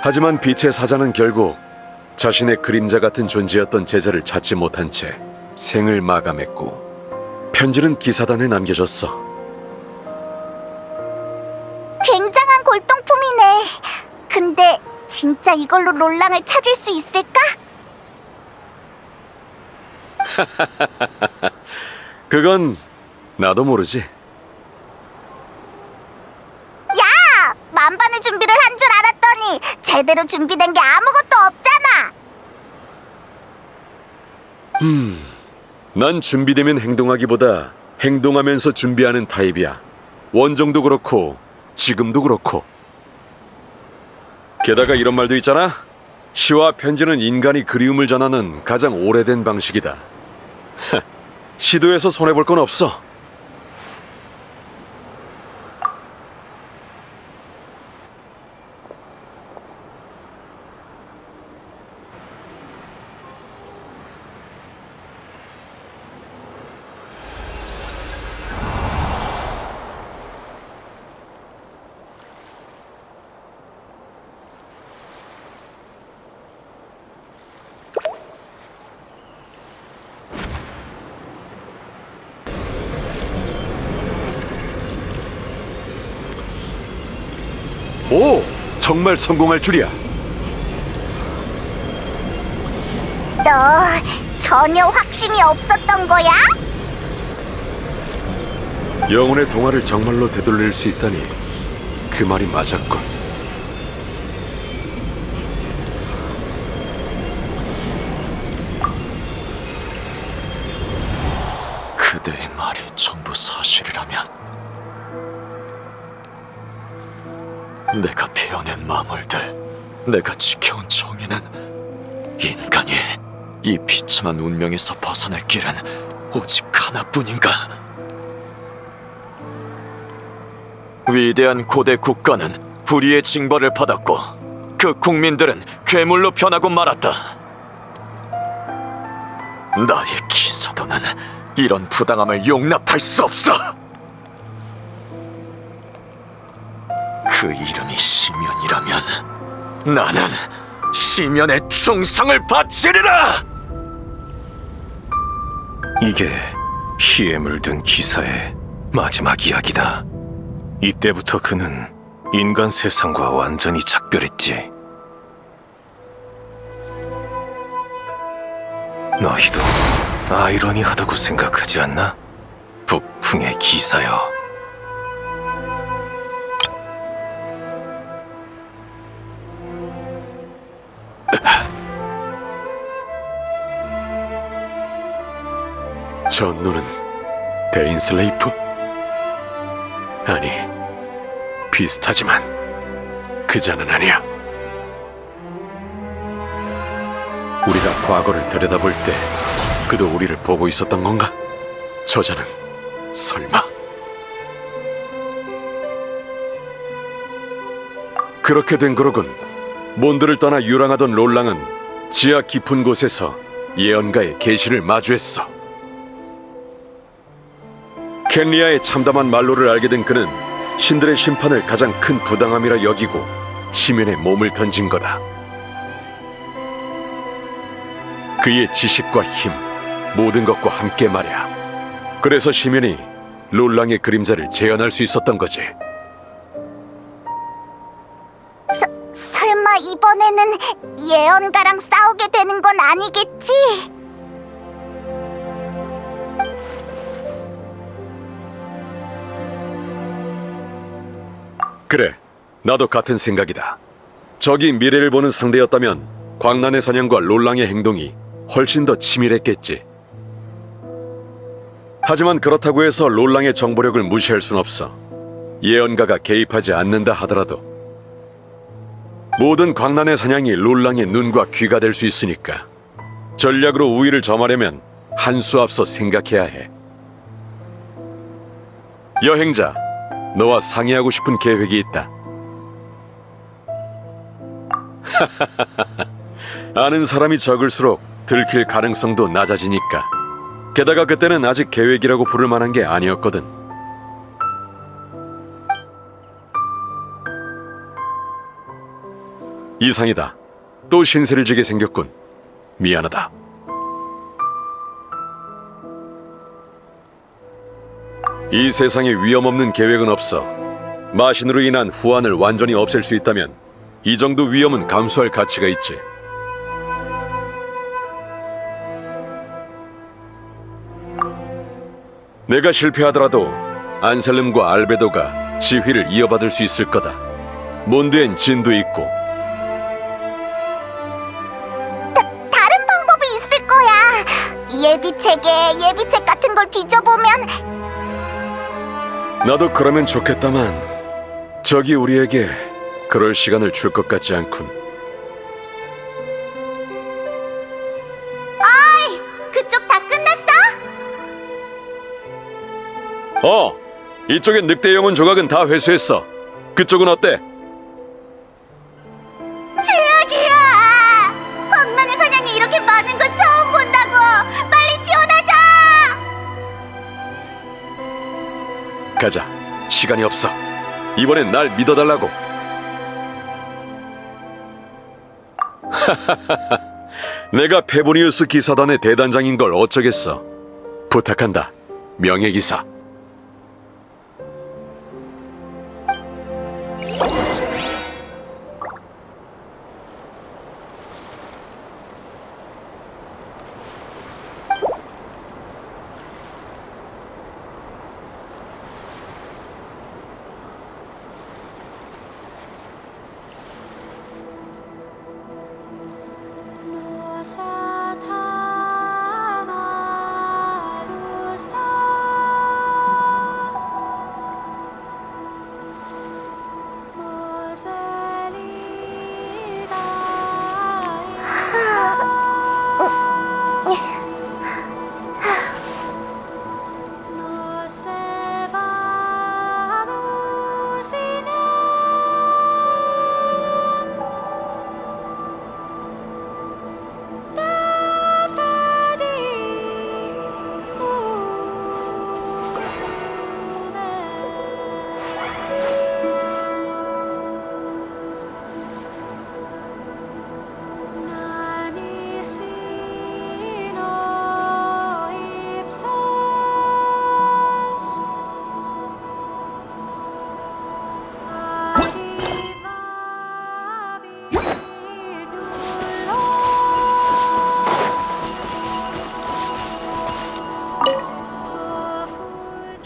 하지만 빛의 사자는 결국 자신의 그림자 같은 존재였던 제자를 찾지 못한 채 생을 마감했고 편지는 기사단에 남겨졌어. 굉장한 골동품이네. 근데 진짜 이걸로 롤랑을 찾을 수 있을까? 그건 나도 모르지. 야! 만반의 준비를 한 줄 알았더니 제대로 준비된 게 아무것도 없잖아. 난 준비되면 행동하기보다 행동하면서 준비하는 타입이야. 원정도 그렇고 지금도 그렇고. 게다가 이런 말도 있잖아. 시와 편지는 인간이 그리움을 전하는 가장 오래된 방식이다. 시도해서 손해볼 건 없어. 오! 정말 성공할 줄이야. 너 전혀 확신이 없었던 거야? 영혼의 동화를 정말로 되돌릴 수 있다니 그 말이 맞았군. 그대의 말이 전부 사실이라면 내가 베어낸 마물들, 내가 지켜온 정의는 인간이 이 비참한 운명에서 벗어날 길은 오직 하나뿐인가? 위대한 고대 국가는 불의의 징벌을 받았고 그 국민들은 괴물로 변하고 말았다. 나의 기사도는 이런 부당함을 용납할 수 없어. 그 이름이 시면이라면 나는 시면의 충성을 바치리라! 이게 피에 물든 기사의 마지막 이야기다. 이때부터 그는 인간 세상과 완전히 작별했지. 너희도 아이러니하다고 생각하지 않나? 북풍의 기사여. 전노는 데인슬레이프? 아니, 비슷하지만 그자는 아니야. 우리가 과거를 들여다볼 때 그도 우리를 보고 있었던 건가? 저자는 설마 그렇게 된 거로군. 몬드를 떠나 유랑하던 롤랑은 지하 깊은 곳에서 예언가의 계시를 마주했어. 켄리아의 참담한 말로를 알게 된 그는 신들의 심판을 가장 큰 부당함이라 여기고 시면에 몸을 던진 거다. 그의 지식과 힘, 모든 것과 함께 말이야. 그래서 시면이 롤랑의 그림자를 재현할 수 있었던 거지. 설마 이번에는 예언가랑 싸우게 되는 건 아니겠지? 그래, 나도 같은 생각이다. 적이 미래를 보는 상대였다면 광란의 사냥과 롤랑의 행동이 훨씬 더 치밀했겠지. 하지만 그렇다고 해서 롤랑의 정보력을 무시할 순 없어. 예언가가 개입하지 않는다 하더라도 모든 광란의 사냥이 롤랑의 눈과 귀가 될 수 있으니까 전략으로 우위를 점하려면 한 수 앞서 생각해야 해. 여행자, 너와 상의하고 싶은 계획이 있다. 아는 사람이 적을수록 들킬 가능성도 낮아지니까. 게다가 그때는 아직 계획이라고 부를 만한 게 아니었거든. 이상이다. 또 신세를 지게 생겼군. 미안하다. 이 세상에 위험 없는 계획은 없어. 마신으로 인한 후환을 완전히 없앨 수 있다면 이 정도 위험은 감수할 가치가 있지. 내가 실패하더라도 안셀름과 알베도가 지휘를 이어받을 수 있을 거다. 몬드엔 진도 있고. 다른 방법이 있을 거야. 예비책 같은 걸 뒤져보면. 나도 그러면 좋겠다만 적이 우리에게 그럴 시간을 줄 것 같지 않군. 어이, 그쪽 다 끝났어? 이쪽엔 늑대 영혼 조각은 다 회수했어. 그쪽은 어때? 최악이야! 광란의 사냥이 이렇게 많은 걸 처음 본다고! 빨리 지원하자! 가자. 시간이 없어. 이번엔 날 믿어달라고. 내가 페보니우스 기사단의 대단장인 걸 어쩌겠어. 부탁한다. 명예기사.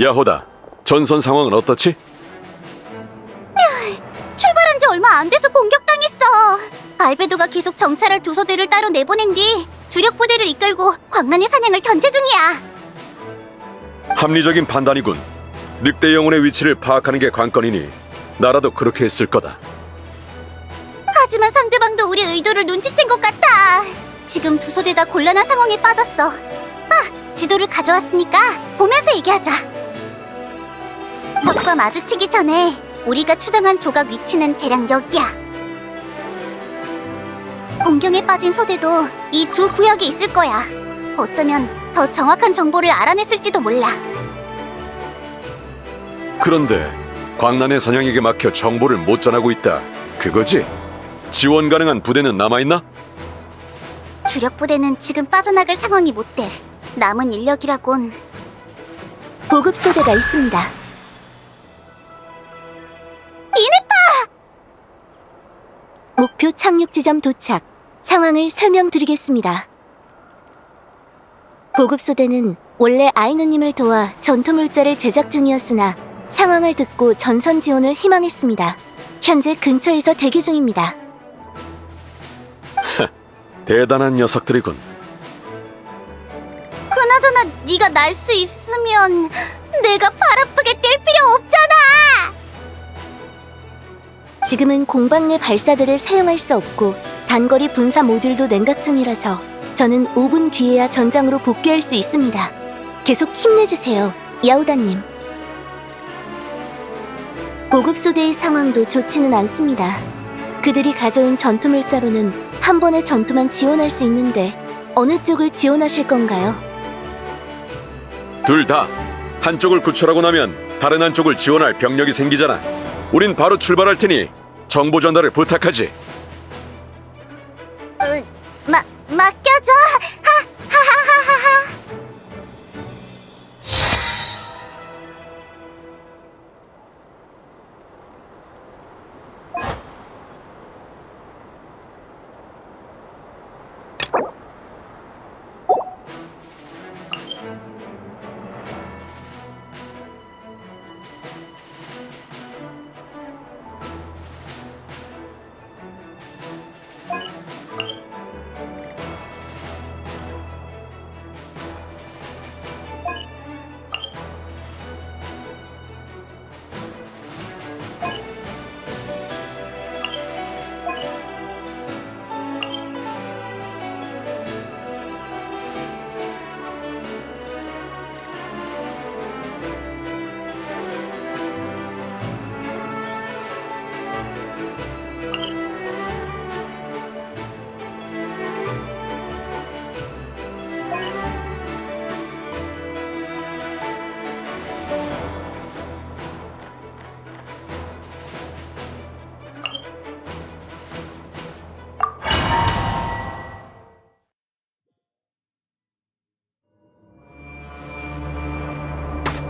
야호다, 전선 상황은 어떻지? 출발한 지 얼마 안 돼서 공격당했어. 알베도가 계속 정찰할 두 소대를 따로 내보낸 뒤 주력 부대를 이끌고 광란의 사냥을 견제 중이야. 합리적인 판단이군. 늑대 영혼의 위치를 파악하는 게 관건이니 나라도 그렇게 했을 거다. 하지만 상대방도 우리 의도를 눈치챈 것 같아. 지금 두 소대 다 곤란한 상황에 빠졌어. 지도를 가져왔으니까 보면서 얘기하자. 적과 마주치기 전에 우리가 추정한 조각 위치는 대략 여기야. 공경에 빠진 소대도 이 두 구역에 있을 거야. 어쩌면 더 정확한 정보를 알아냈을지도 몰라. 그런데 광란의 사냥에게 막혀 정보를 못 전하고 있다. 그거지? 지원 가능한 부대는 남아있나? 주력 부대는 지금 빠져나갈 상황이 못 돼. 남은 인력이라곤 보급소대가 있습니다. 이네파! 목표 착륙 지점 도착. 상황을 설명드리겠습니다. 보급소대는 원래 아이누님을 도와 전투물자를 제작 중이었으나 상황을 듣고 전선 지원을 희망했습니다. 현재 근처에서 대기 중입니다. 대단한 녀석들이군. 그나저나 네가 날 수 있으면 내가 발 아프게 뛸 필요 없잖아. 지금은 공방 내 발사대를 사용할 수 없고 단거리 분사 모듈도 냉각 중이라서 저는 5분 뒤에야 전장으로 복귀할 수 있습니다. 계속 힘내주세요, 야우다님. 보급소대의 상황도 좋지는 않습니다. 그들이 가져온 전투물자로는 한 번의 전투만 지원할 수 있는데 어느 쪽을 지원하실 건가요? 둘 다. 한쪽을 구출하고 나면 다른 한쪽을 지원할 병력이 생기잖아. 우린 바로 출발할 테니 정보 전달을 부탁하지. 맡겨줘. 하하하하하.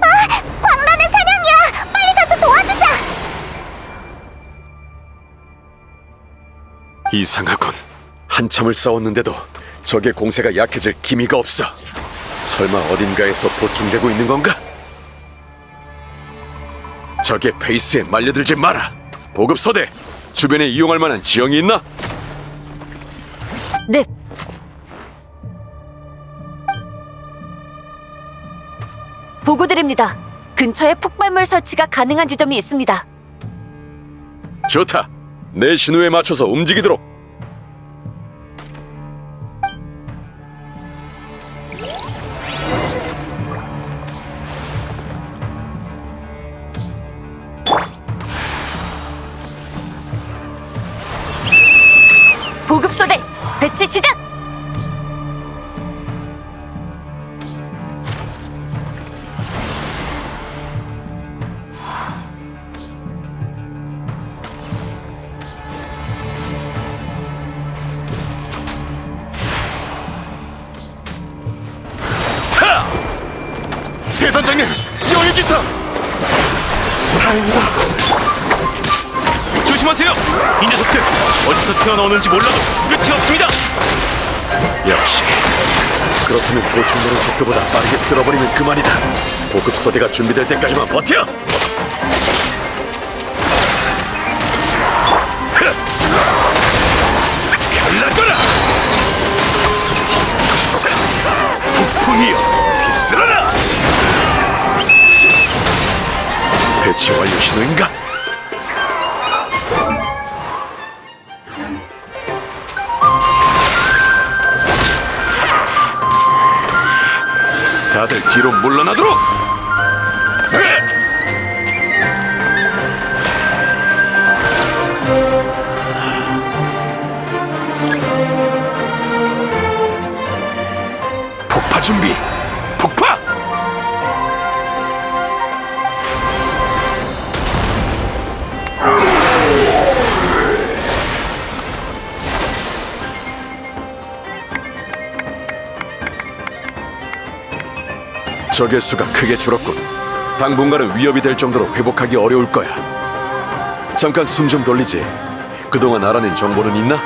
광란의 사냥이야! 빨리 가서 도와주자! 이상하군. 한참을 싸웠는데도 적의 공세가 약해질 기미가 없어. 설마 어딘가에서 보충되고 있는 건가? 적의 페이스에 말려들지 마라. 보급소대, 주변에 이용할 만한 지형이 있나? 네. 보고드립니다. 근처에 폭발물 설치가 가능한 지점이 있습니다. 좋다. 내 신호에 맞춰서 움직이도록. 보급소대 배치 시작! 대단장님, 여행기사! 다행이다. 조심하세요. 이 녀석들 어디서 튀어나오는지 몰라도 끝이 없습니다. 역시. 그렇다면 보충 노는 속도보다 빠르게 쓸어버리면 그만이다. 고급 소대가 준비될 때까지만 버텨! 갈라져라! 폭풍이여, 휩쓸어라! 배치 완료 신호인가? 다들 뒤로 물러나도록! 폭파 준비! 폭파! 적의 수가 크게 줄었군. 당분간은 위협이 될 정도로 회복하기 어려울 거야. 잠깐 숨 좀 돌리지. 그동안 알아낸 정보는 있나?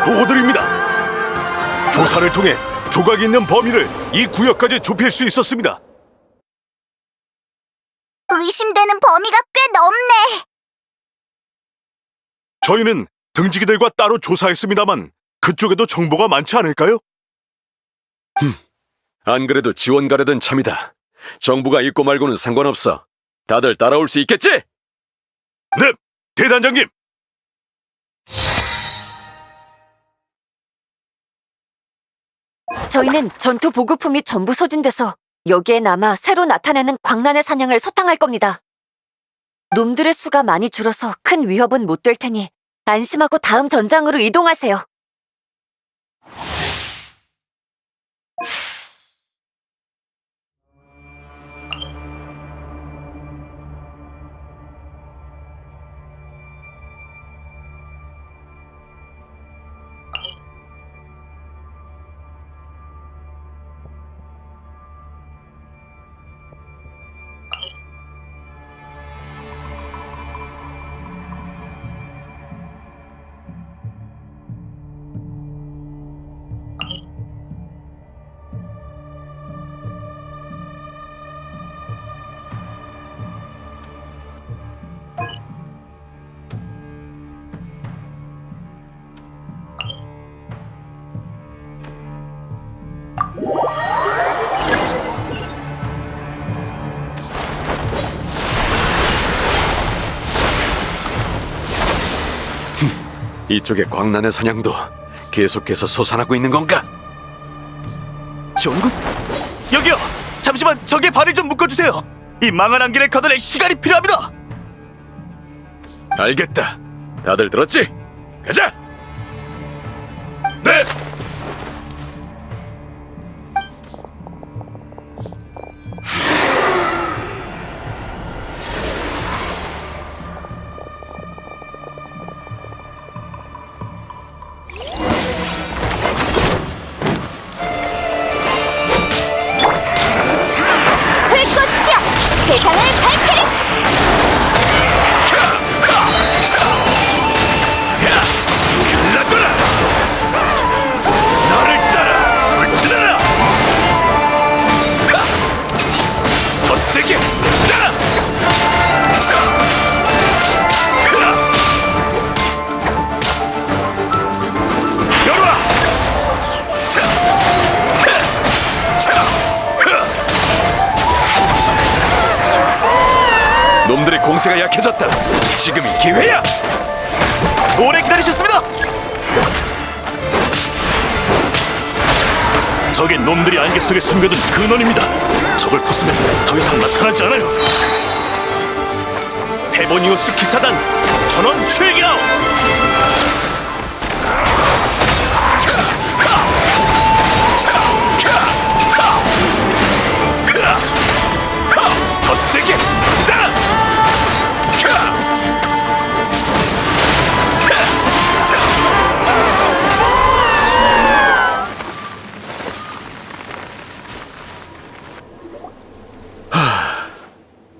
보고드립니다. 조사를 통해 조각이 있는 범위를 이 구역까지 좁힐 수 있었습니다. 의심되는 범위가 꽤 넓네. 저희는 등지기들과 따로 조사했습니다만 그쪽에도 정보가 많지 않을까요? 안 그래도 지원 가려던 참이다. 정부가 있고 말고는 상관없어. 다들 따라올 수 있겠지? 네, 대단장님! 저희는 전투 보급품이 전부 소진돼서 여기에 남아 새로 나타나는 광란의 사냥을 소탕할 겁니다. 놈들의 수가 많이 줄어서 큰 위협은 못 될 테니 안심하고 다음 전장으로 이동하세요. 이쪽의 광란의 사냥도 계속해서 솟아나고 있는 건가? 지원군? 여기요! 잠시만 적의 발을 좀 묶어주세요! 이 망한 안개를 걷어낼 시간이 필요합니다! 알겠다. 다들 들었지? 가자! 네! 불꽃이여! 세상을 밝히리! 갈라져라! 나를 따라 불질러라! 더 세게! 따라! 열어라! 놈들의 공세가 약해졌다. 지금이 기회야! 오래 기다리셨습니다! 적의 놈들이 안개 속에 숨겨둔 근원입니다. 적을 부수면 더 이상 나타나지 않아요. 헤보니우스 기사단 전원 출격! 더 세게! 따라!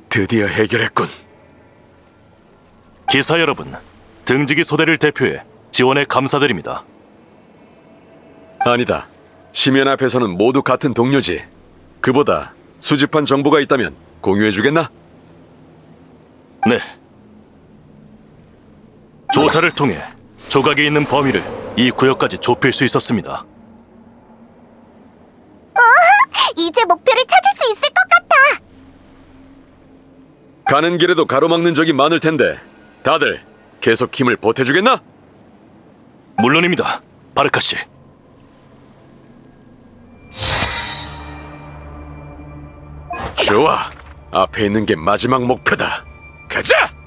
드디어 해결했군. 기사 여러분, 등지기 소대를 대표해 지원에 감사드립니다. 아니다. 심연 앞에서는 모두 같은 동료지. 그보다 수집한 정보가 있다면 공유해주겠나? 네. 조사를 통해 조각에 있는 범위를 이 구역까지 좁힐 수 있었습니다. 이제 목표를 찾을 수 있을 것 같아. 가는 길에도 가로막는 적이 많을 텐데 다들 계속 힘을 보태주겠나? 물론입니다, 바르카 씨. 좋아. 앞에 있는 게 마지막 목표다. 가자!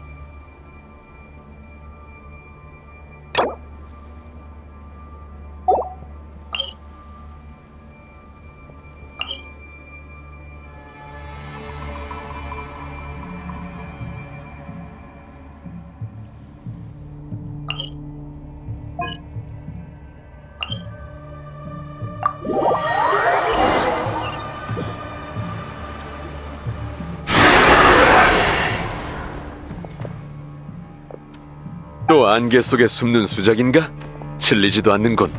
또 안개 속에 숨는 수작인가? 질리지도 않는군.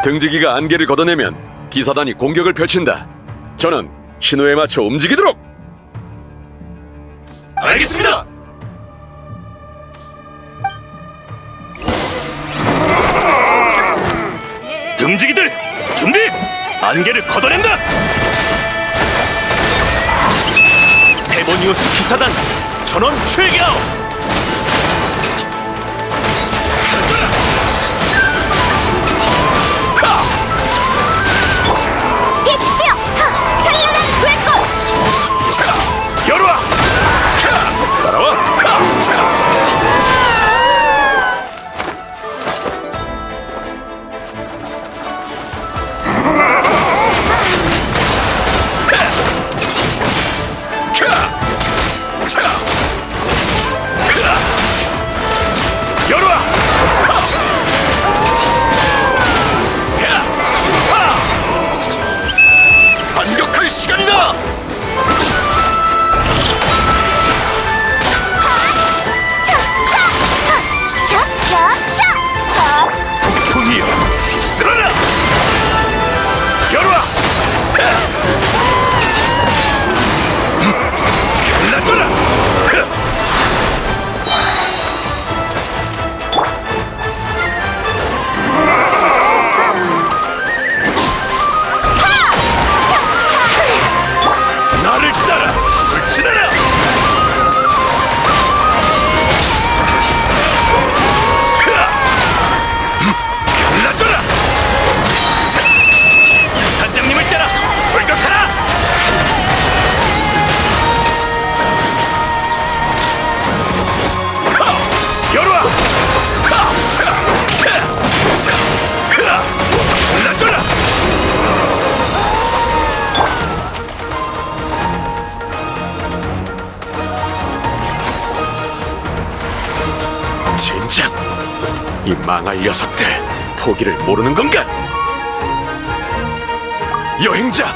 등지기가 안개를 걷어내면 기사단이 공격을 펼친다. 저는 신호에 맞춰 움직이도록! 알겠습니다! 등지기들 준비! 안개를 걷어낸다! 헤보니우스 기사단 전원 출격! 빛이여! 찬란한 불꽃! 열어와! 따라와! 열어와! 반격할 시간이다! 폭풍이여! 쓰러라! 열어와! 갈라져라! 나를 따라 불진하라! 갈라져라! 단장님을 따라 돌격하라! 열어와! 갈라져라! 젠장! 이 망할 녀석들 포기를 모르는 건가? 여행자!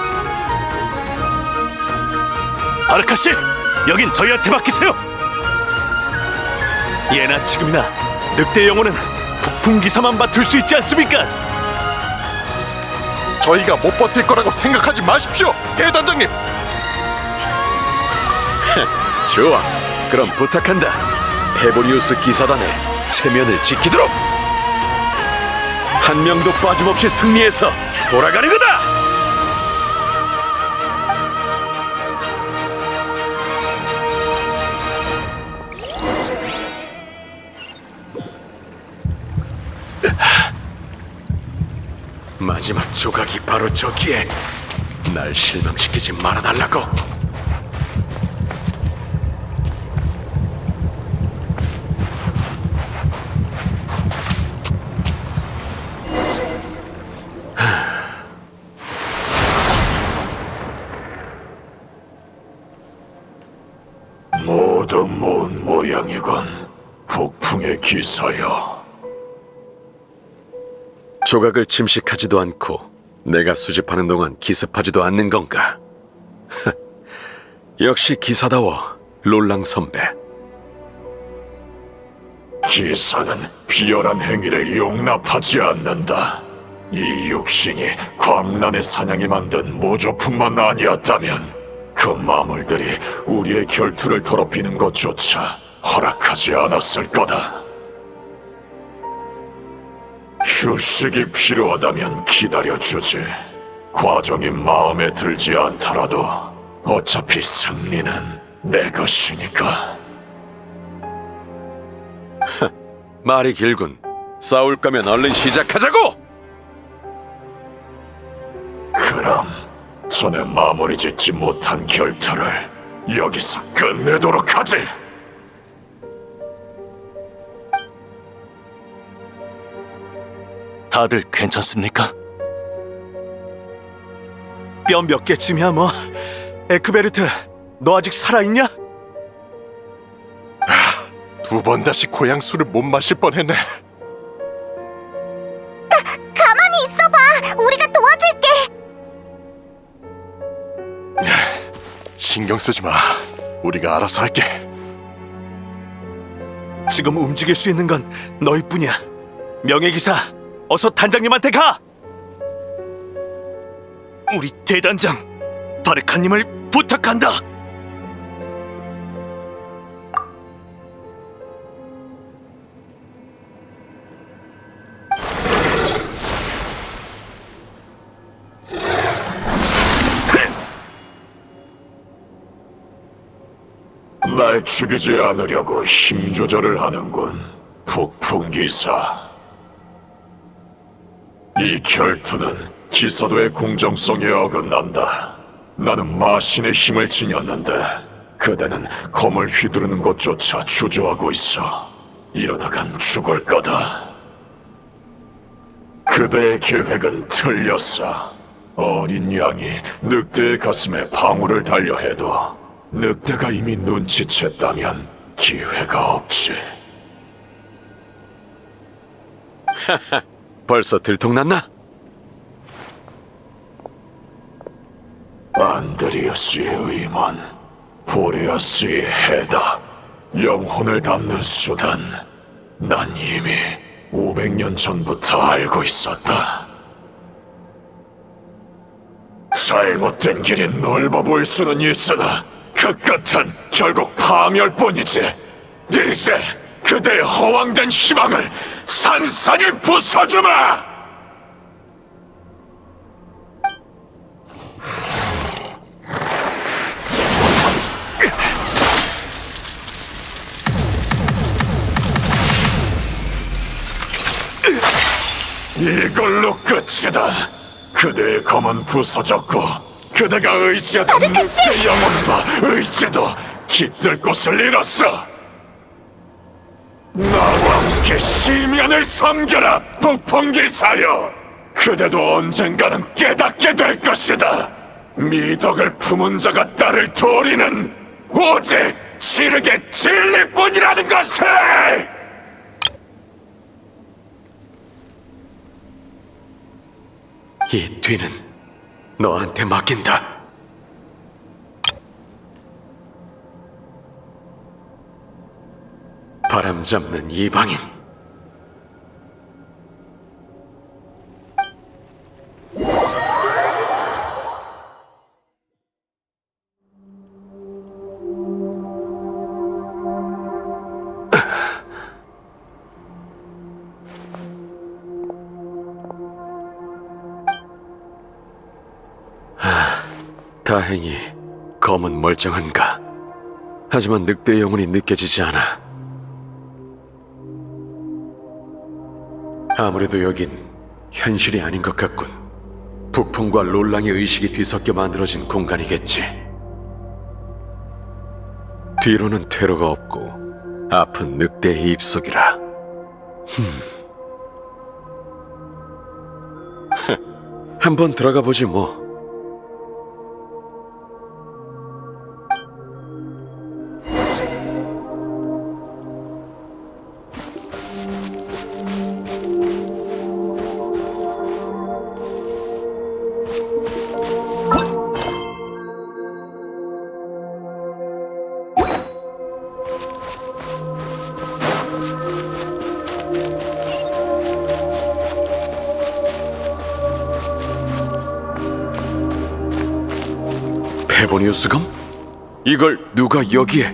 아르카 씨, 여긴 저희한테 맡기세요. 예나 지금이나 늑대 영혼은 북풍 기사만 맡을 수 있지 않습니까? 저희가 못 버틸 거라고 생각하지 마십시오, 대단장님. 좋아. 그럼 부탁한다. 페보니우스 기사단의 체면을 지키도록! 한 명도 빠짐없이 승리해서 돌아가는 거다! 마지막 조각이 바로 저기에. 날 실망시키지 말아달라고. 모두 뭔 모양이건 북풍의 기사여. 조각을 침식하지도 않고 내가 수집하는 동안 기습하지도 않는 건가? 역시 기사다워, 롤랑 선배. 기사는 비열한 행위를 용납하지 않는다. 이 육신이 광란의 사냥이 만든 모조품만 아니었다면 그 마물들이 우리의 결투를 더럽히는 것조차 허락하지 않았을 거다. 휴식이 필요하다면 기다려주지. 과정이 마음에 들지 않더라도 어차피 승리는 내 것이니까. 말이 길군. 싸울 거면 얼른 시작하자고! 그럼 전에 마무리 짓지 못한 결투를 여기서 끝내도록 하지. 다들 괜찮습니까? 뼈 몇 개쯤이야 뭐. 에크베르트, 너 아직 살아있냐? 두 번 다시 고향 술을 못 마실 뻔했네. 가만히 있어봐. 우리가 도와줄게. 신경 쓰지 마. 우리가 알아서 할게. 지금 움직일 수 있는 건 너희뿐이야. 명예기사, 어서 단장님한테 가! 우리 대단장, 바르카님을 부탁한다! 날 죽이지 않으려고 힘 조절을 하는군, 북풍기사. 이 결투는 기사도의 공정성에 어긋난다. 나는 마신의 힘을 지녔는데 그대는 검을 휘두르는 것조차 주저하고 있어. 이러다간 죽을 거다. 그대의 계획은 틀렸어. 어린 양이 늑대의 가슴에 방울을 달려 해도 늑대가 이미 눈치챘다면 기회가 없지. 벌써 들통났나? 안드리우스의 의문, 보레아스의 해답, 영혼을 담는 수단. 난 이미 500년 전부터 알고 있었다. 잘못된 길이 넓어 보일 수는 있으나 그 끝은 결국 파멸뿐이지. 이제 그대의 허황된 희망을 산산이 부숴주마! 이걸로 끝이다. 그대의 검은 부서졌고 그대가 의지하던 늑대 영혼과 의지도 깃들 곳을 잃었어. 나와 함께 시면을 섬겨라, 북풍기사여. 그대도 언젠가는 깨닫게 될 것이다. 미덕을 품은 자가 나를 도리는 오직 지르게 진리뿐이라는 것을! 이 뒤는 너한테 맡긴다. 바람잡는 이방인. 다행히 검은 멀쩡한가. 하지만 늑대의 영혼이 느껴지지 않아. 아무래도 여긴 현실이 아닌 것 같군. 북풍과 롤랑의 의식이 뒤섞여 만들어진 공간이겠지. 뒤로는 퇴로가 없고 아픈 늑대의 입속이라. 한번 들어가 보지 뭐. 아보니우스 검? 이걸 누가 여기에?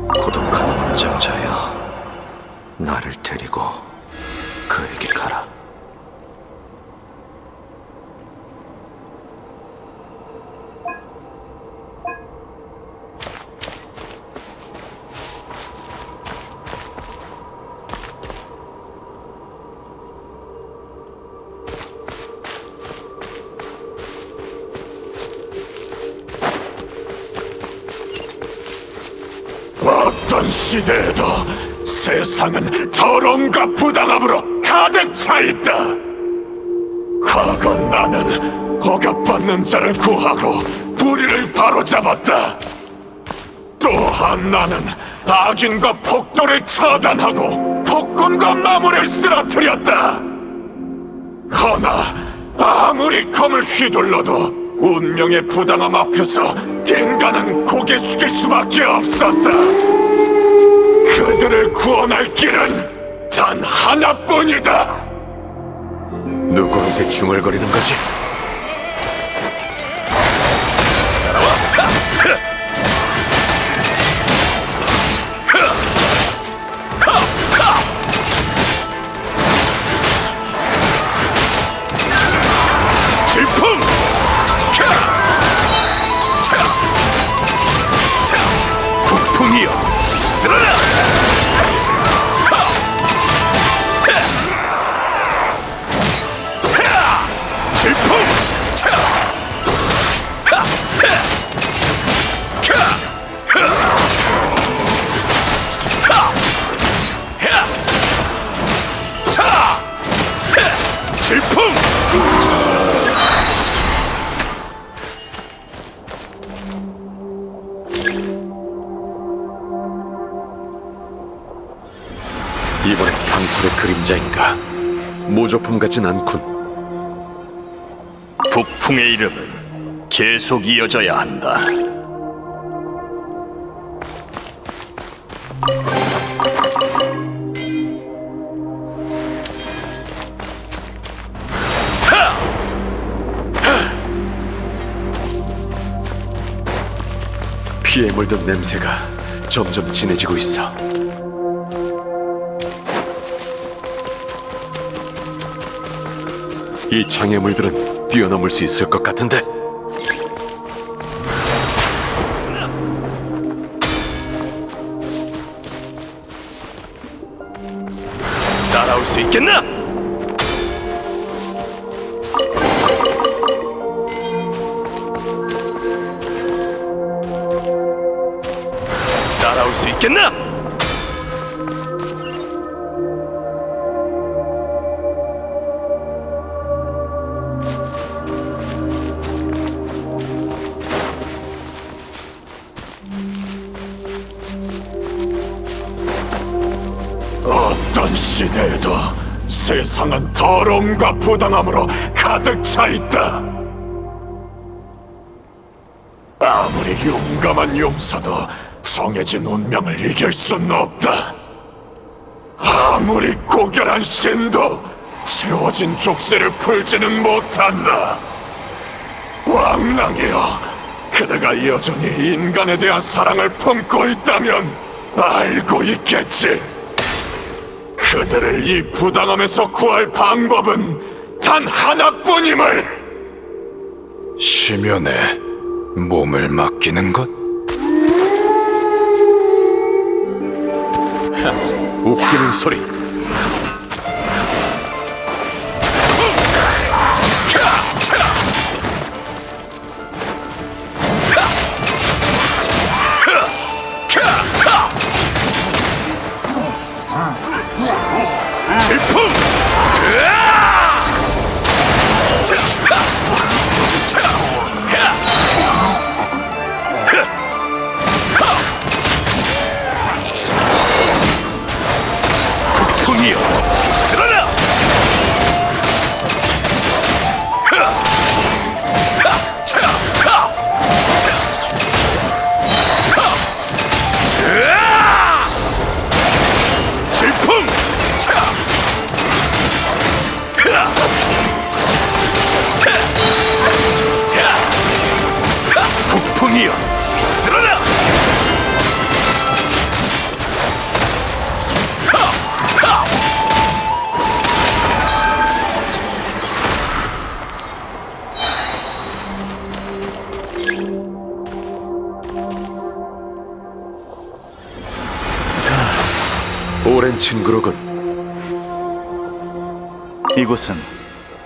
고독한 원장자여, 나를 데리고 그에게 가라. 어떤 시대에도 세상은 더러움과 부당함으로 가득 차 있다. 과거 나는 억압받는 자를 구하고 불의를 바로잡았다. 또한 나는 악인과 폭도를 처단하고 폭군과 마물을 쓰러뜨렸다. 허나 아무리 검을 휘둘러도 운명의 부당함 앞에서 인간은 고개 숙일 수밖에 없었다. 그들을 구원할 길은 단 하나뿐이다. 누구한테 중얼거리는 거지? 질풍! 북풍이여, 쓰러라! 질풍! 질풍! 이번엔 강철의 그림자인가? 모조품 같진 않군. 북풍의 이름은 계속 이어져야 한다. 피에 물든 냄새가 점점 진해지고 있어. 이 장애물들은 뛰어넘을 수 있을 것 같은데. 따라올 수 있겠나? 따라올 수 있겠나? 어떤 시대에도 세상은 더러움과 부당함으로 가득 차 있다. 아무리 용감한 용사도 정해진 운명을 이길 수는 없다. 아무리 고결한 신도 채워진 족쇄를 풀지는 못한다. 왕랑이여, 그대가 여전히 인간에 대한 사랑을 품고 있다면 알고 있겠지. 그들을 이 부당함에서 구할 방법은 단 하나뿐임을. 심연에 몸을 맡기는 것? 웃기는 소리. 질풍! 오랜 친구로군. 이곳은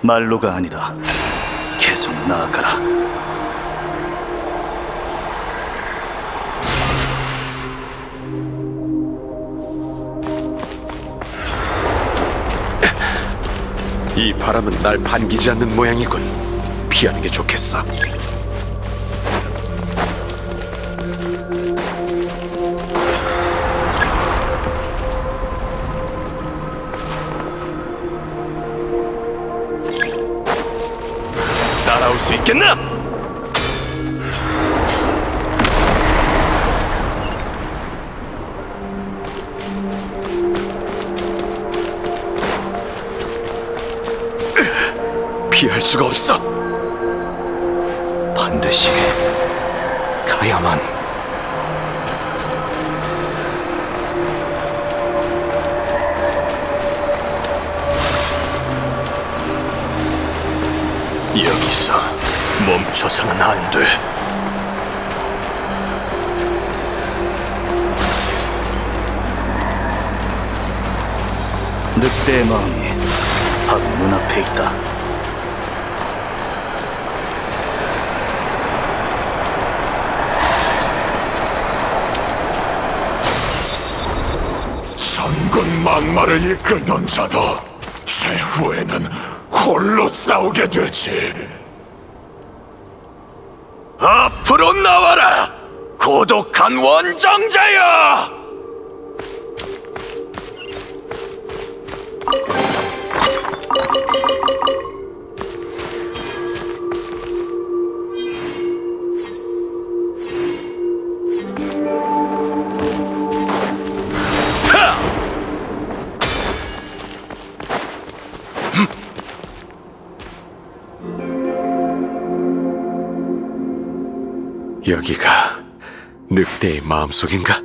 말로가 아니다. 계속 나아가라. 이 바람은 날 반기지 않는 모양이군. 피하는 게 좋겠어. 따라올 수 있겠나? 피할 수가 없어. 반드시 가야만. 여기서 멈춰서는 안 돼. 늑대의 마음이 바로 눈앞에 있다. 전군 만마를 이끌던 자도 최후에는 홀로 싸우게 되지. 앞으로 나와라, 고독한 원정자여! 여기가 늑대의 마음속인가?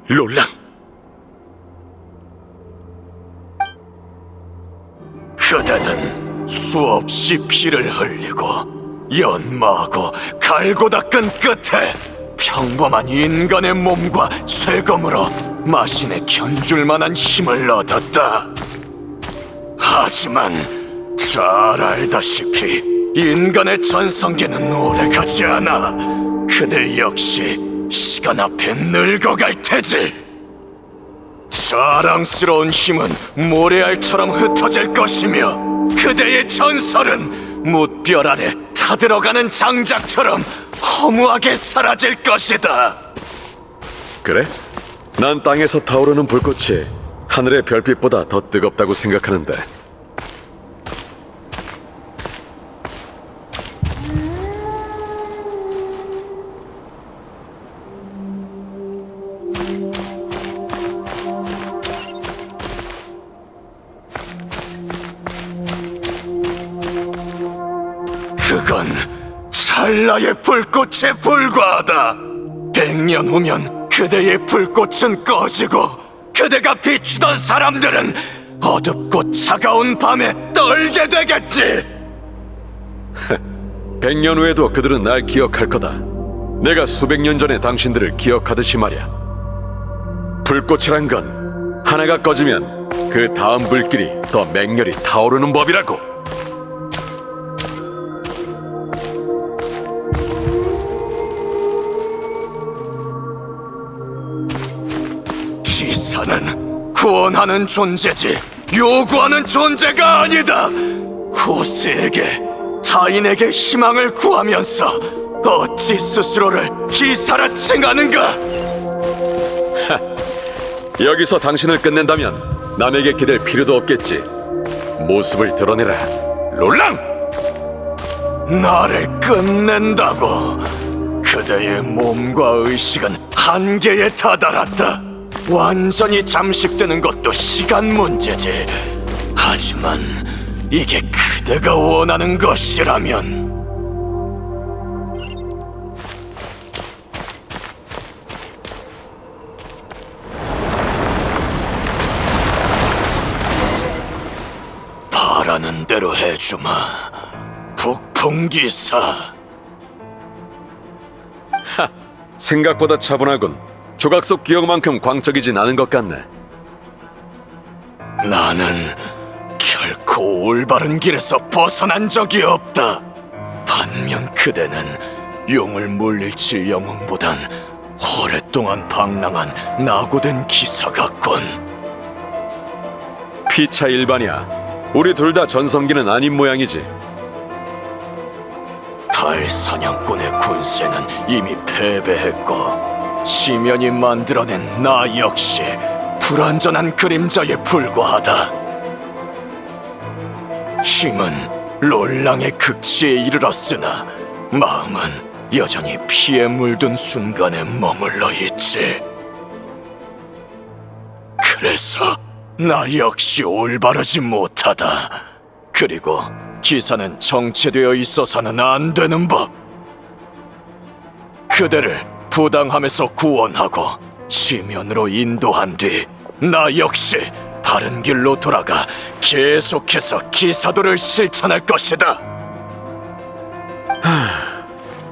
롤랑! 그대는 수없이 피를 흘리고 연마하고 갈고 닦은 끝에 평범한 인간의 몸과 쇠검으로 마신에 견줄 만한 힘을 얻었다. 하지만 잘 알다시피 인간의 전성기는 오래가지 않아. 그대 역시 시간 앞에 늙어갈 테지. 자랑스러운 힘은 모래알처럼 흩어질 것이며 그대의 전설은 뭇별 아래 타들어가는 장작처럼 허무하게 사라질 것이다. 그래? 난 땅에서 타오르는 불꽃이 하늘의 별빛보다 더 뜨겁다고 생각하는데. 그건 찰나의 불꽃에 불과하다. 100년 후면 그대의 불꽃은 꺼지고 그대가 비추던 사람들은 어둡고 차가운 밤에 떨게 되겠지. 100년 후에도 그들은 날 기억할 거다. 내가 수백 년 전에 당신들을 기억하듯이 말이야. 불꽃이란 건 하나가 꺼지면 그 다음 불길이 더 맹렬히 타오르는 법이라고. 기사는 구원하는 존재지 요구하는 존재가 아니다. 호스에게 타인에게 희망을 구하면서 어찌 스스로를 기사라 칭하는가? 여기서 당신을 끝낸다면 남에게 기댈 필요도 없겠지. 모습을 드러내라, 롤랑! 나를 끝낸다고? 그대의 몸과 의식은 한계에 다다랐다. 완전히 잠식되는 것도 시간 문제지. 하지만 이게 그대가 원하는 것이라면 말하는 대로 해주마. 북풍기사. 생각보다 차분하군. 조각 속 기억만큼 광적이진 않은 것 같네. 나는 결코 올바른 길에서 벗어난 적이 없다. 반면 그대는 용을 물리칠 영웅보단 오랫동안 방랑한 낙오된 기사 같군. 피차 일반이야. 우리 둘 다 전성기는 아닌 모양이지. 달 사냥꾼의 군세는 이미 패배했고 시면이 만들어낸 나 역시 불완전한 그림자에 불과하다. 힘은 롤랑의 극치에 이르렀으나 마음은 여전히 피에 물든 순간에 머물러 있지. 그래서 나 역시 올바르지 못하다. 그리고 기사는 정체되어 있어서는 안 되는 법. 그대를 부당함에서 구원하고 시면으로 인도한 뒤 나 역시 바른 길로 돌아가 계속해서 기사도를 실천할 것이다.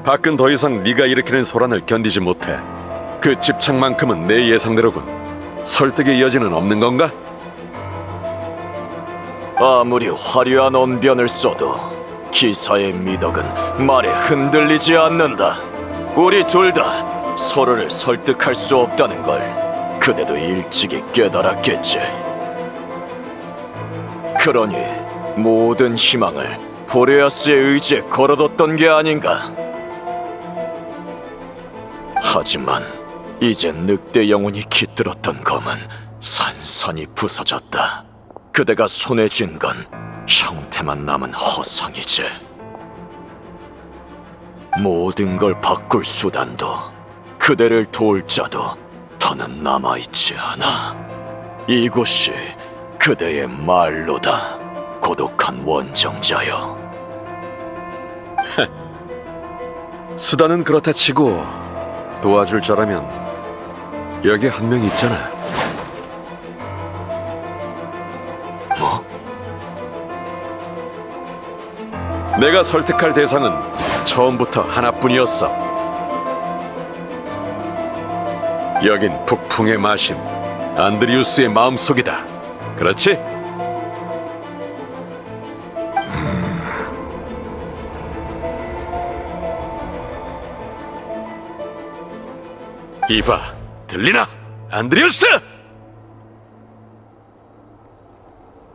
밖은 더 이상 네가 일으키는 소란을 견디지 못해. 그 집착만큼은 내 예상대로군. 설득의 여지는 없는 건가? 아무리 화려한 언변을 써도 기사의 미덕은 말에 흔들리지 않는다. 우리 둘 다 서로를 설득할 수 없다는 걸 그대도 일찍이 깨달았겠지. 그러니 모든 희망을 보레아스의 의지에 걸어뒀던 게 아닌가. 하지만 이제 늑대 영혼이 깃들었던 검은 산산이 부서졌다. 그대가 손에 쥔 건 형태만 남은 허상이지. 모든 걸 바꿀 수단도 그대를 도울 자도 더는 남아있지 않아. 이곳이 그대의 말로다, 고독한 원정자여. 수단은 그렇다 치고 도와줄 자라면 여기 한 명 있잖아. 뭐? 내가 설득할 대상은 처음부터 하나뿐이었어. 여긴 북풍의 마신 안드리우스의 마음속이다. 그렇지? 이봐, 들리나? 안드리우스!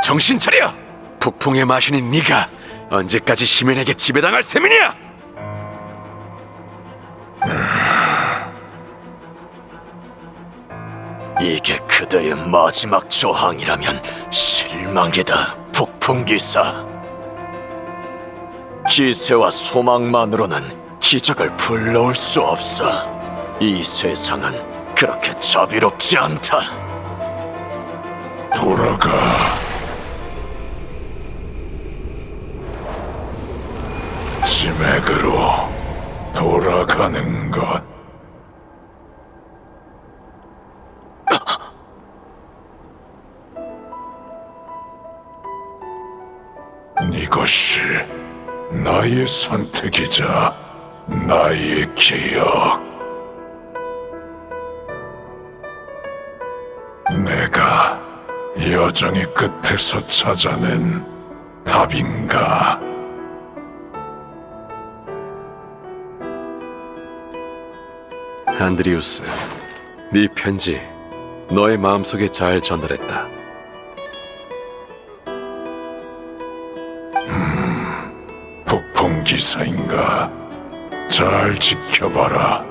정신 차려! 북풍의 마신인 네가 언제까지 시면에게 지배당할 셈이냐? 이게 그대의 마지막 저항이라면 실망이다, 북풍기사. 기세와 소망만으로는 기적을 불러올 수 없어. 이 세상은 그렇게 자비롭지 않다. 돌아가. 지맥으로 돌아가는 것. 이것이 나의 선택이자 나의 기억. 내가 여정의 끝에서 찾아낸 답인가? 안드리우스, 네 편지 너의 마음속에 잘 전달했다. 북풍 기사인가? 잘 지켜봐라.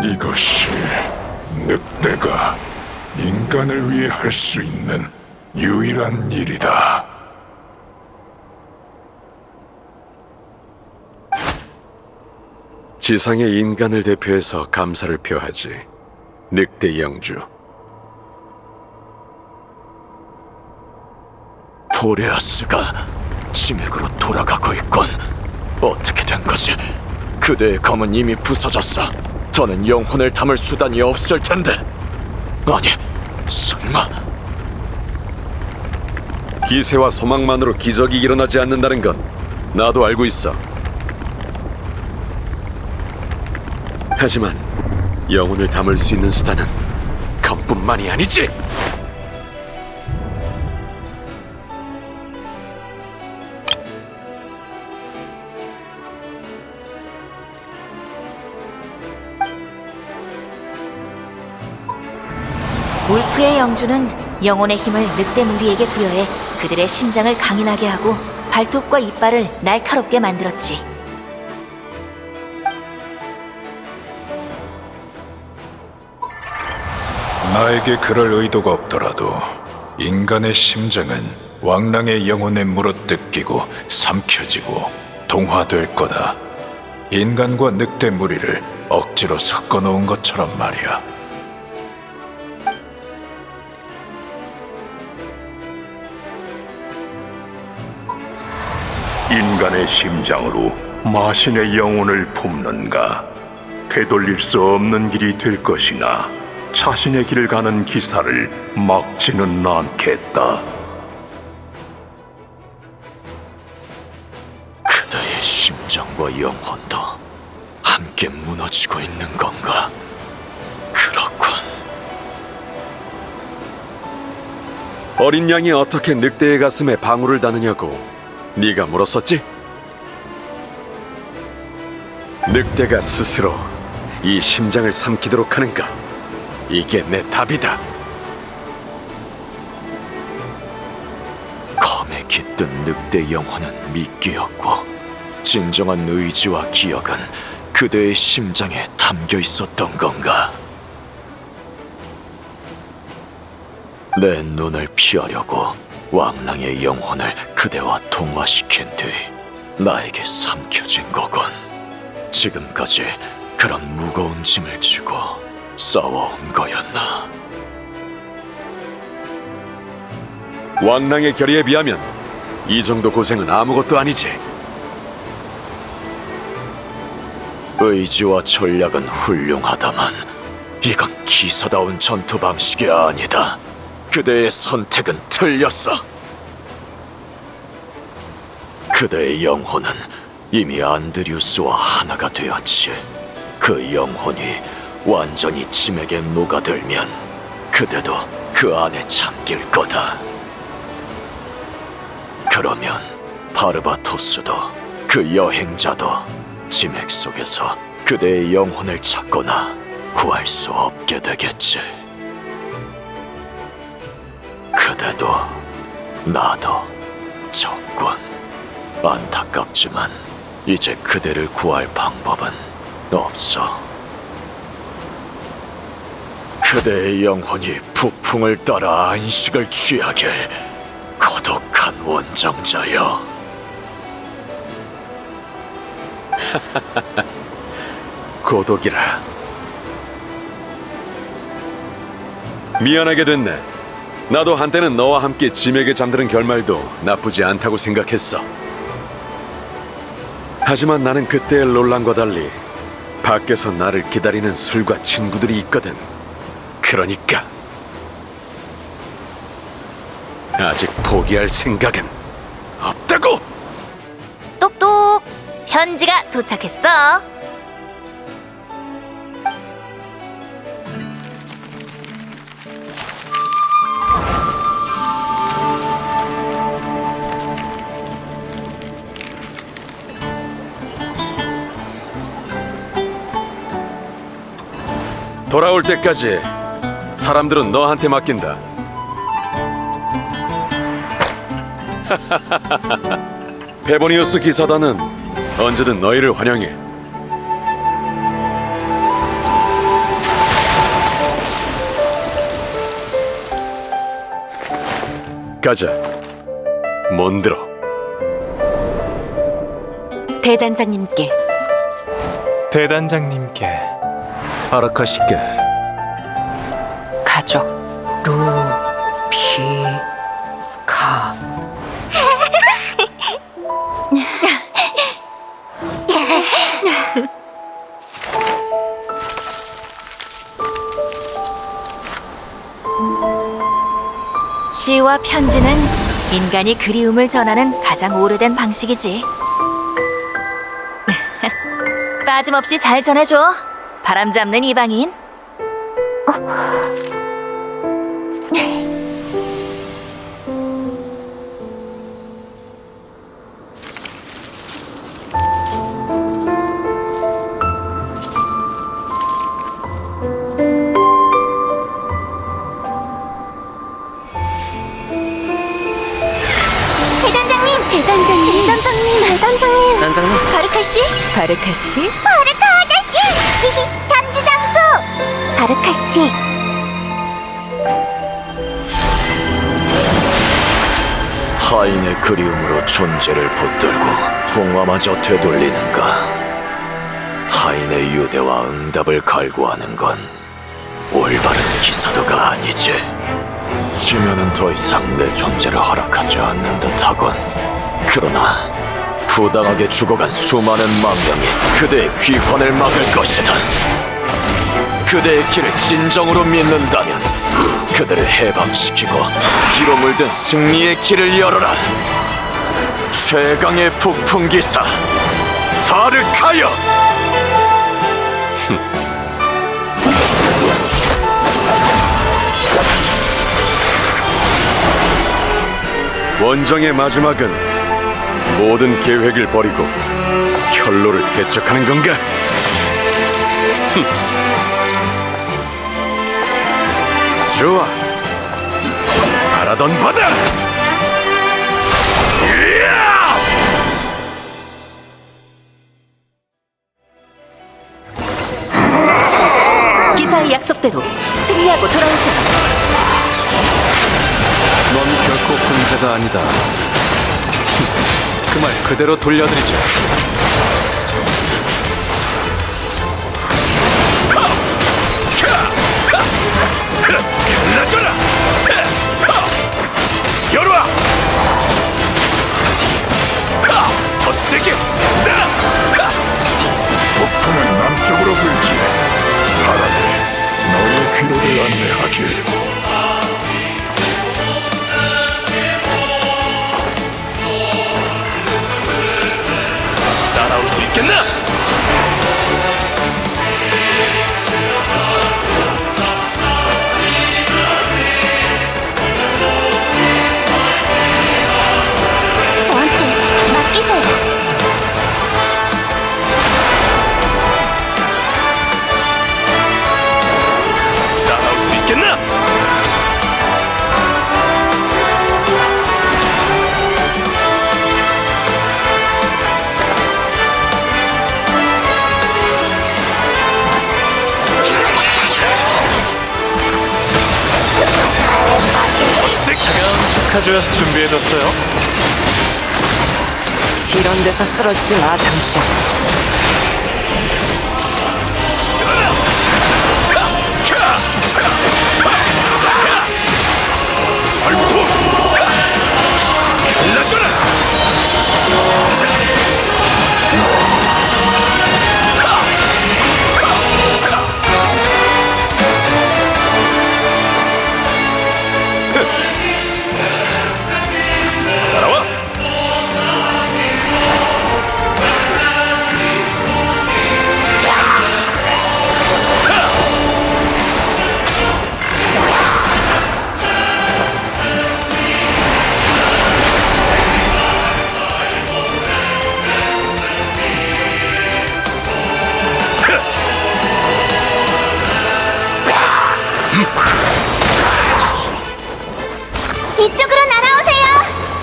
이것이 늑대가 인간을 위해 할 수 있는 유일한 일이다. 지상의 인간을 대표해서 감사를 표하지. 늑대 영주. 보레아스가 지맥으로 돌아가고 있군. 어떻게 된 거지? 그대의 검은 이미 부서졌어. 더는 영혼을 담을 수단이 없을 텐데. 아니, 설마 기세와 소망만으로 기적이 일어나지 않는다는 건 나도 알고 있어. 하지만 영혼을 담을 수 있는 수단은 검뿐만이 아니지. 울프의 영주는 영혼의 힘을 늑대 무리에게 부여해 그들의 심장을 강인하게 하고 발톱과 이빨을 날카롭게 만들었지. 나에게 그럴 의도가 없더라도 인간의 심장은 왕랑의 영혼에 물어뜯기고 삼켜지고 동화될 거다. 인간과 늑대 무리를 억지로 섞어 놓은 것처럼 말이야. 인간의 심장으로 마신의 영혼을 품는가? 되돌릴 수 없는 길이 될 것이나 자신의 길을 가는 기사를 막지는 않겠다. 그대의 심장과 영혼도 함께 무너지고 있는 건가? 그렇군. 어린 양이 어떻게 늑대의 가슴에 방울을 다느냐고 네가 물었었지? 늑대가 스스로 이 심장을 삼키도록 하는가? 이게 내 답이다. 검에 깃든 늑대 영혼은 미끼였고 진정한 의지와 기억은 그대의 심장에 담겨 있었던 건가? 내 눈을 피하려고 왕랑의 영혼을 그대와 동화시킨 뒤 나에게 삼켜진 거군. 지금까지 그런 무거운 짐을 지고 싸워온 거였나? 왕랑의 결의에 비하면 이 정도 고생은 아무것도 아니지. 의지와 전략은 훌륭하다만 이건 기사다운 전투 방식이 아니다. 그대의 선택은 틀렸어. 그대의 영혼은 이미 안드리우스와 하나가 되었지. 그 영혼이 완전히 짐에게 녹아들면 그대도 그 안에 잠길 거다. 그러면 바르바토스도 그 여행자도 짐액 속에서 그대의 영혼을 찾거나 구할 수 없게 되겠지. 그대도 나도 적군. 안타깝지만 이제 그대를 구할 방법은 없어. 그대의 영혼이 북풍을 따라 안식을 취하길. 고독한 원정자여. 고독이라. 미안하게 됐네. 나도 한때는 너와 함께 짐에게 잠드는 결말도 나쁘지 않다고 생각했어. 하지만 나는 그때의 롤랑과 달리 밖에서 나를 기다리는 술과 친구들이 있거든. 그러니까 아직 포기할 생각은 없다고! 똑똑! 편지가 도착했어. 돌아올 때까지 사람들은 너한테 맡긴다. 페보니우스 기사단은 언제든 너희를 환영해. 가자, 몬드로. 대단장님께. 대단장님께. 아라카시께. 가족. 카. 시와 편지는 인간이 그리움을 전하는 가장 오래된 방식이지. 빠짐없이 잘 전해줘. 바람 잡는 이방인. 대단장님. 단장님. 바르카 씨? 바르카 씨? 바르카 아저씨! 탐지 장소! 바르카 씨. 타인의 그리움으로 존재를 붙들고 통화마저 되돌리는가? 타인의 유대와 응답을 갈구하는 건 올바른 기사도가 아니지. 지면은 더 이상 내 존재를 허락하지 않는 듯하군. 그러나 부당하게 죽어간 수많은 망령이 그대의 귀환을 막을 것이다. 그대의 길을 진정으로 믿는다면 그들을 해방시키고 피로 물든 승리의 길을 열어라. 최강의 북풍기사 바르카여! 원정의 마지막은 모든 계획을 버리고 혈로를 개척하는 건가? 좋아, 바라던 바다! 기사의 약속대로 승리하고 돌아오세요. 넌 결코 혼자가 아니다. 그 말 그대로 돌려드리죠. 나줘라! 열어와! 더 세게! 폭풍은 남쪽으로 불지. 바람이 너의 귀로를 안내하길. 따라올 수 있겠나? 저한테 맡기세요. 따라올 수 있겠나? 차가운 축하주 준비해뒀어요. 이런 데서 쓰러지지 마, 당신. 살포! 갈라져라! 따라와! 이쪽으로 날아오세요.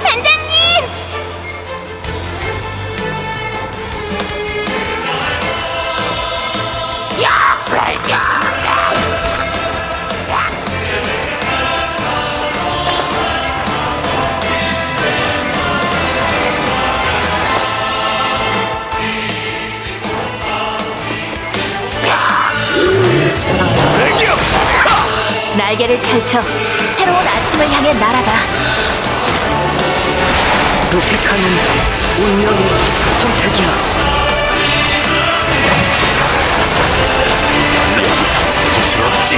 단장님! 날개를 펼쳐 새로운 아침을 향해 날아가. 루피카는 운명의 선택이야. 질 수 없지.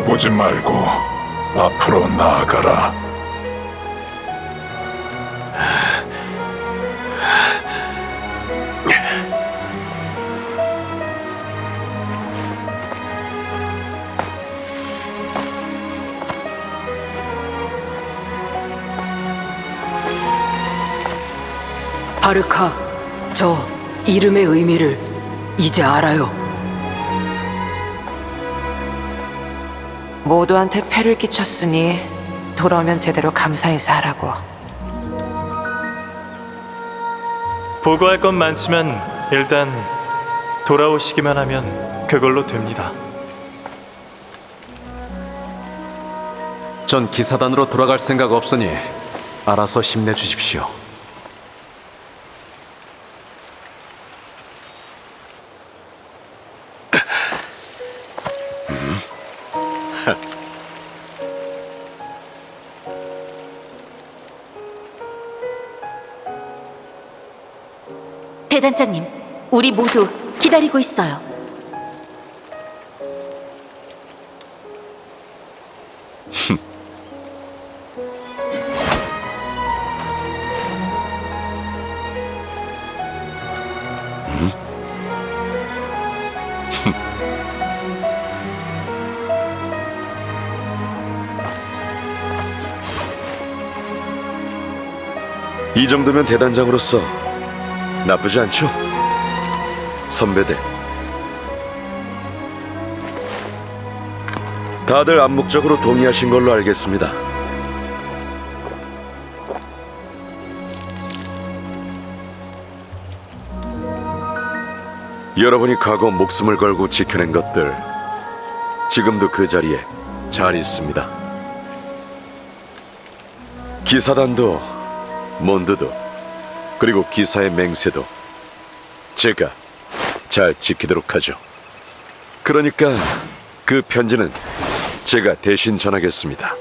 쳐다보지 말고 앞으로 나아가라. 바르카, 저 이름의 의미를 이제 알아요. 모두한테 폐를 끼쳤으니 돌아오면 제대로 감사해서 하라고. 보고할 건 많지만 일단 돌아오시기만 하면 그걸로 됩니다. 전 기사단으로 돌아갈 생각 없으니 알아서 힘내주십시오. 대단장님, 우리 모두 기다리고 있어요. 이 정도면 대단장으로서 나쁘지 않죠? 선배들, 다들 암묵적으로 동의하신 걸로 알겠습니다. 여러분이 과거 목숨을 걸고 지켜낸 것들, 지금도 그 자리에 잘 있습니다. 기사단도, 몬드도, 그리고 기사의 맹세도 제가 잘 지키도록 하죠. 그러니까 그 편지는 제가 대신 전하겠습니다.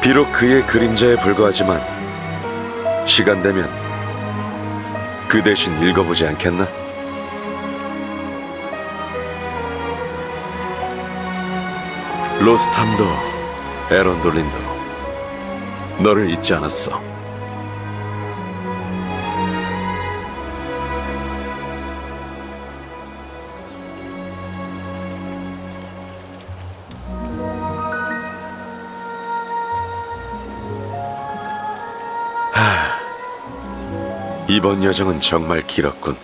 비록 그의 그림자에 불과하지만 시간 되면 그 대신 읽어보지 않겠나? 로스탐도 에런돌린도 너를 잊지 않았어. 이번 여정은 정말 길었군.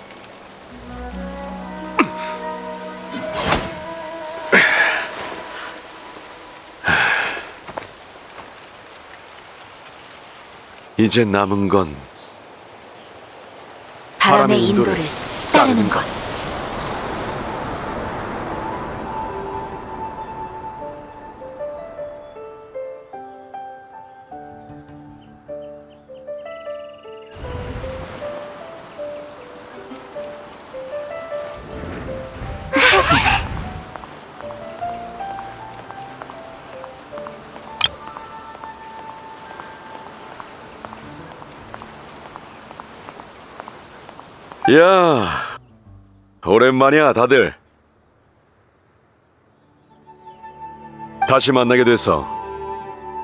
이제 남은 건 바람의 인도를 따르는 것. 야, 오랜만이야 다들. 다시 만나게 돼서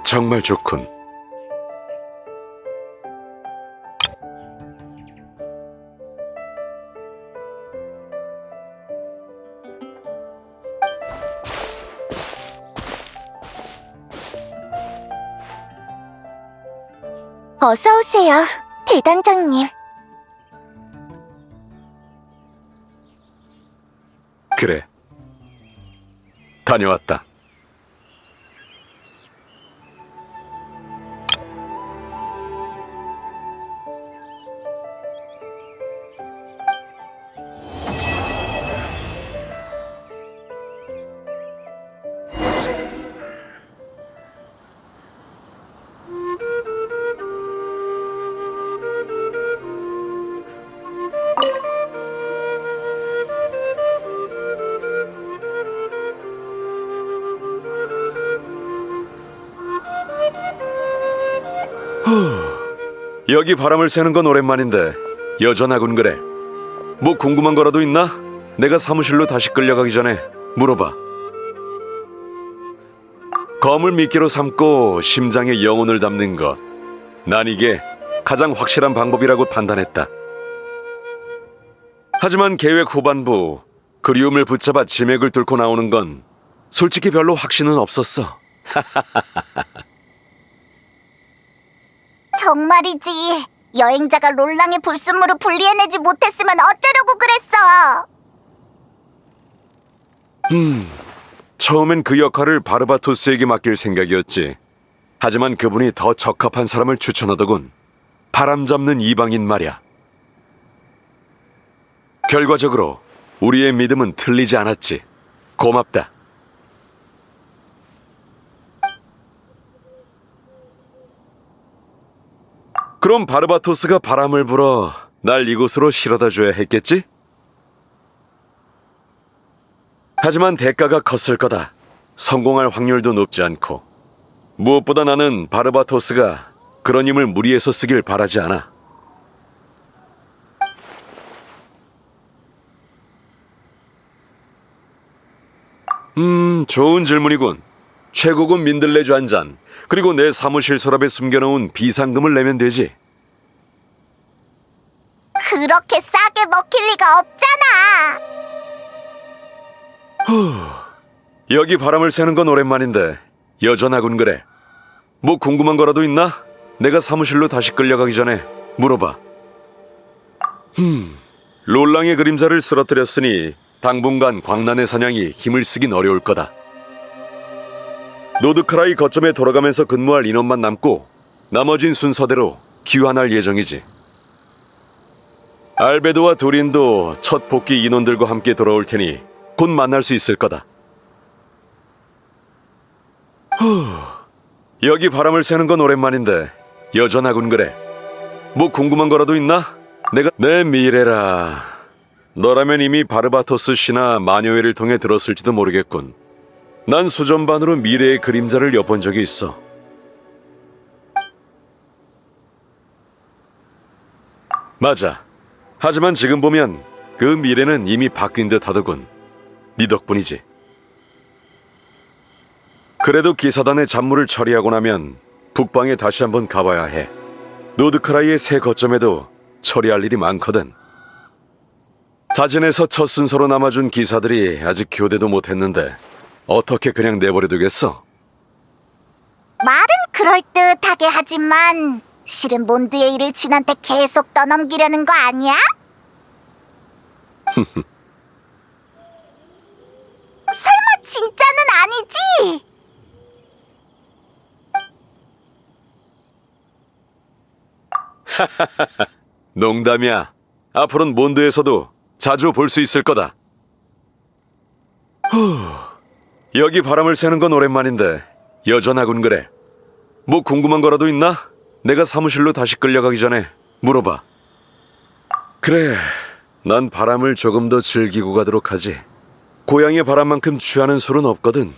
정말 좋군. 어서 오세요, 대단장님. 그래, 다녀왔다. 여기 바람을 쐬는 건 오랜만인데 여전하군 그래. 뭐 궁금한 거라도 있나? 내가 사무실로 다시 끌려가기 전에 물어봐. 검을 미끼로 삼고 심장에 영혼을 담는 것. 난 이게 가장 확실한 방법이라고 판단했다. 하지만 계획 후반부 그리움을 붙잡아 지맥을 뚫고 나오는 건 솔직히 별로 확신은 없었어. 정말이지. 여행자가 롤랑의 불순물을 분리해내지 못했으면 어쩌려고 그랬어. 처음엔 그 역할을 바르바토스에게 맡길 생각이었지. 하지만 그분이 더 적합한 사람을 추천하더군. 바람 잡는 이방인 말이야. 결과적으로 우리의 믿음은 틀리지 않았지. 고맙다. 그럼 바르바토스가 바람을 불어 날 이곳으로 실어다 줘야 했겠지? 하지만 대가가 컸을 거다. 성공할 확률도 높지 않고. 무엇보다 나는 바르바토스가 그런 힘을 무리해서 쓰길 바라지 않아. 좋은 질문이군. 최고급 민들레주 한 잔, 그리고 내 사무실 서랍에 숨겨놓은 비상금을 내면 되지. 그렇게 싸게 먹힐 리가 없잖아. 여기 바람을 쐬는 건 오랜만인데 여전하군 그래. 뭐 궁금한 거라도 있나? 내가 사무실로 다시 끌려가기 전에 물어봐. 롤랑의 그림자를 쓰러뜨렸으니 당분간 광란의 사냥이 힘을 쓰긴 어려울 거다. 노드크라이 거점에 돌아가면서 근무할 인원만 남고 나머진 순서대로 귀환할 예정이지. 알베도와 도린도 첫 복귀 인원들과 함께 돌아올 테니 곧 만날 수 있을 거다. 여기 바람을 쐬는 건 오랜만인데 여전하군 그래. 뭐 궁금한 거라도 있나? 내가 내 미래라. 너라면 이미 바르바토스 씨나 마녀회를 통해 들었을지도 모르겠군. 난 수전반으로 미래의 그림자를 엿본 적이 있어. 맞아. 하지만 지금 보면 그 미래는 이미 바뀐 듯 하더군. 네 덕분이지. 그래도 기사단의 잡무를 처리하고 나면 북방에 다시 한번 가봐야 해. 노드크라이의 새 거점에도 처리할 일이 많거든. 자진해서 첫 순서로 남아준 기사들이 아직 교대도 못했는데 어떻게 그냥 내버려두겠어? 말은 그럴듯하게 하지만 실은 몬드의 일을 진한테 계속 떠넘기려는 거 아니야? 설마 진짜는 아니지? 농담이야. 앞으로는 몬드에서도 자주 볼 수 있을 거다. 여기 바람을 쐬는 건 오랜만인데 여전하군 그래. 뭐 궁금한 거라도 있나? 내가 사무실로 다시 끌려가기 전에 물어봐. 그래, 난 바람을 조금 더 즐기고 가도록 하지. 고향의 바람만큼 취하는 술은 없거든.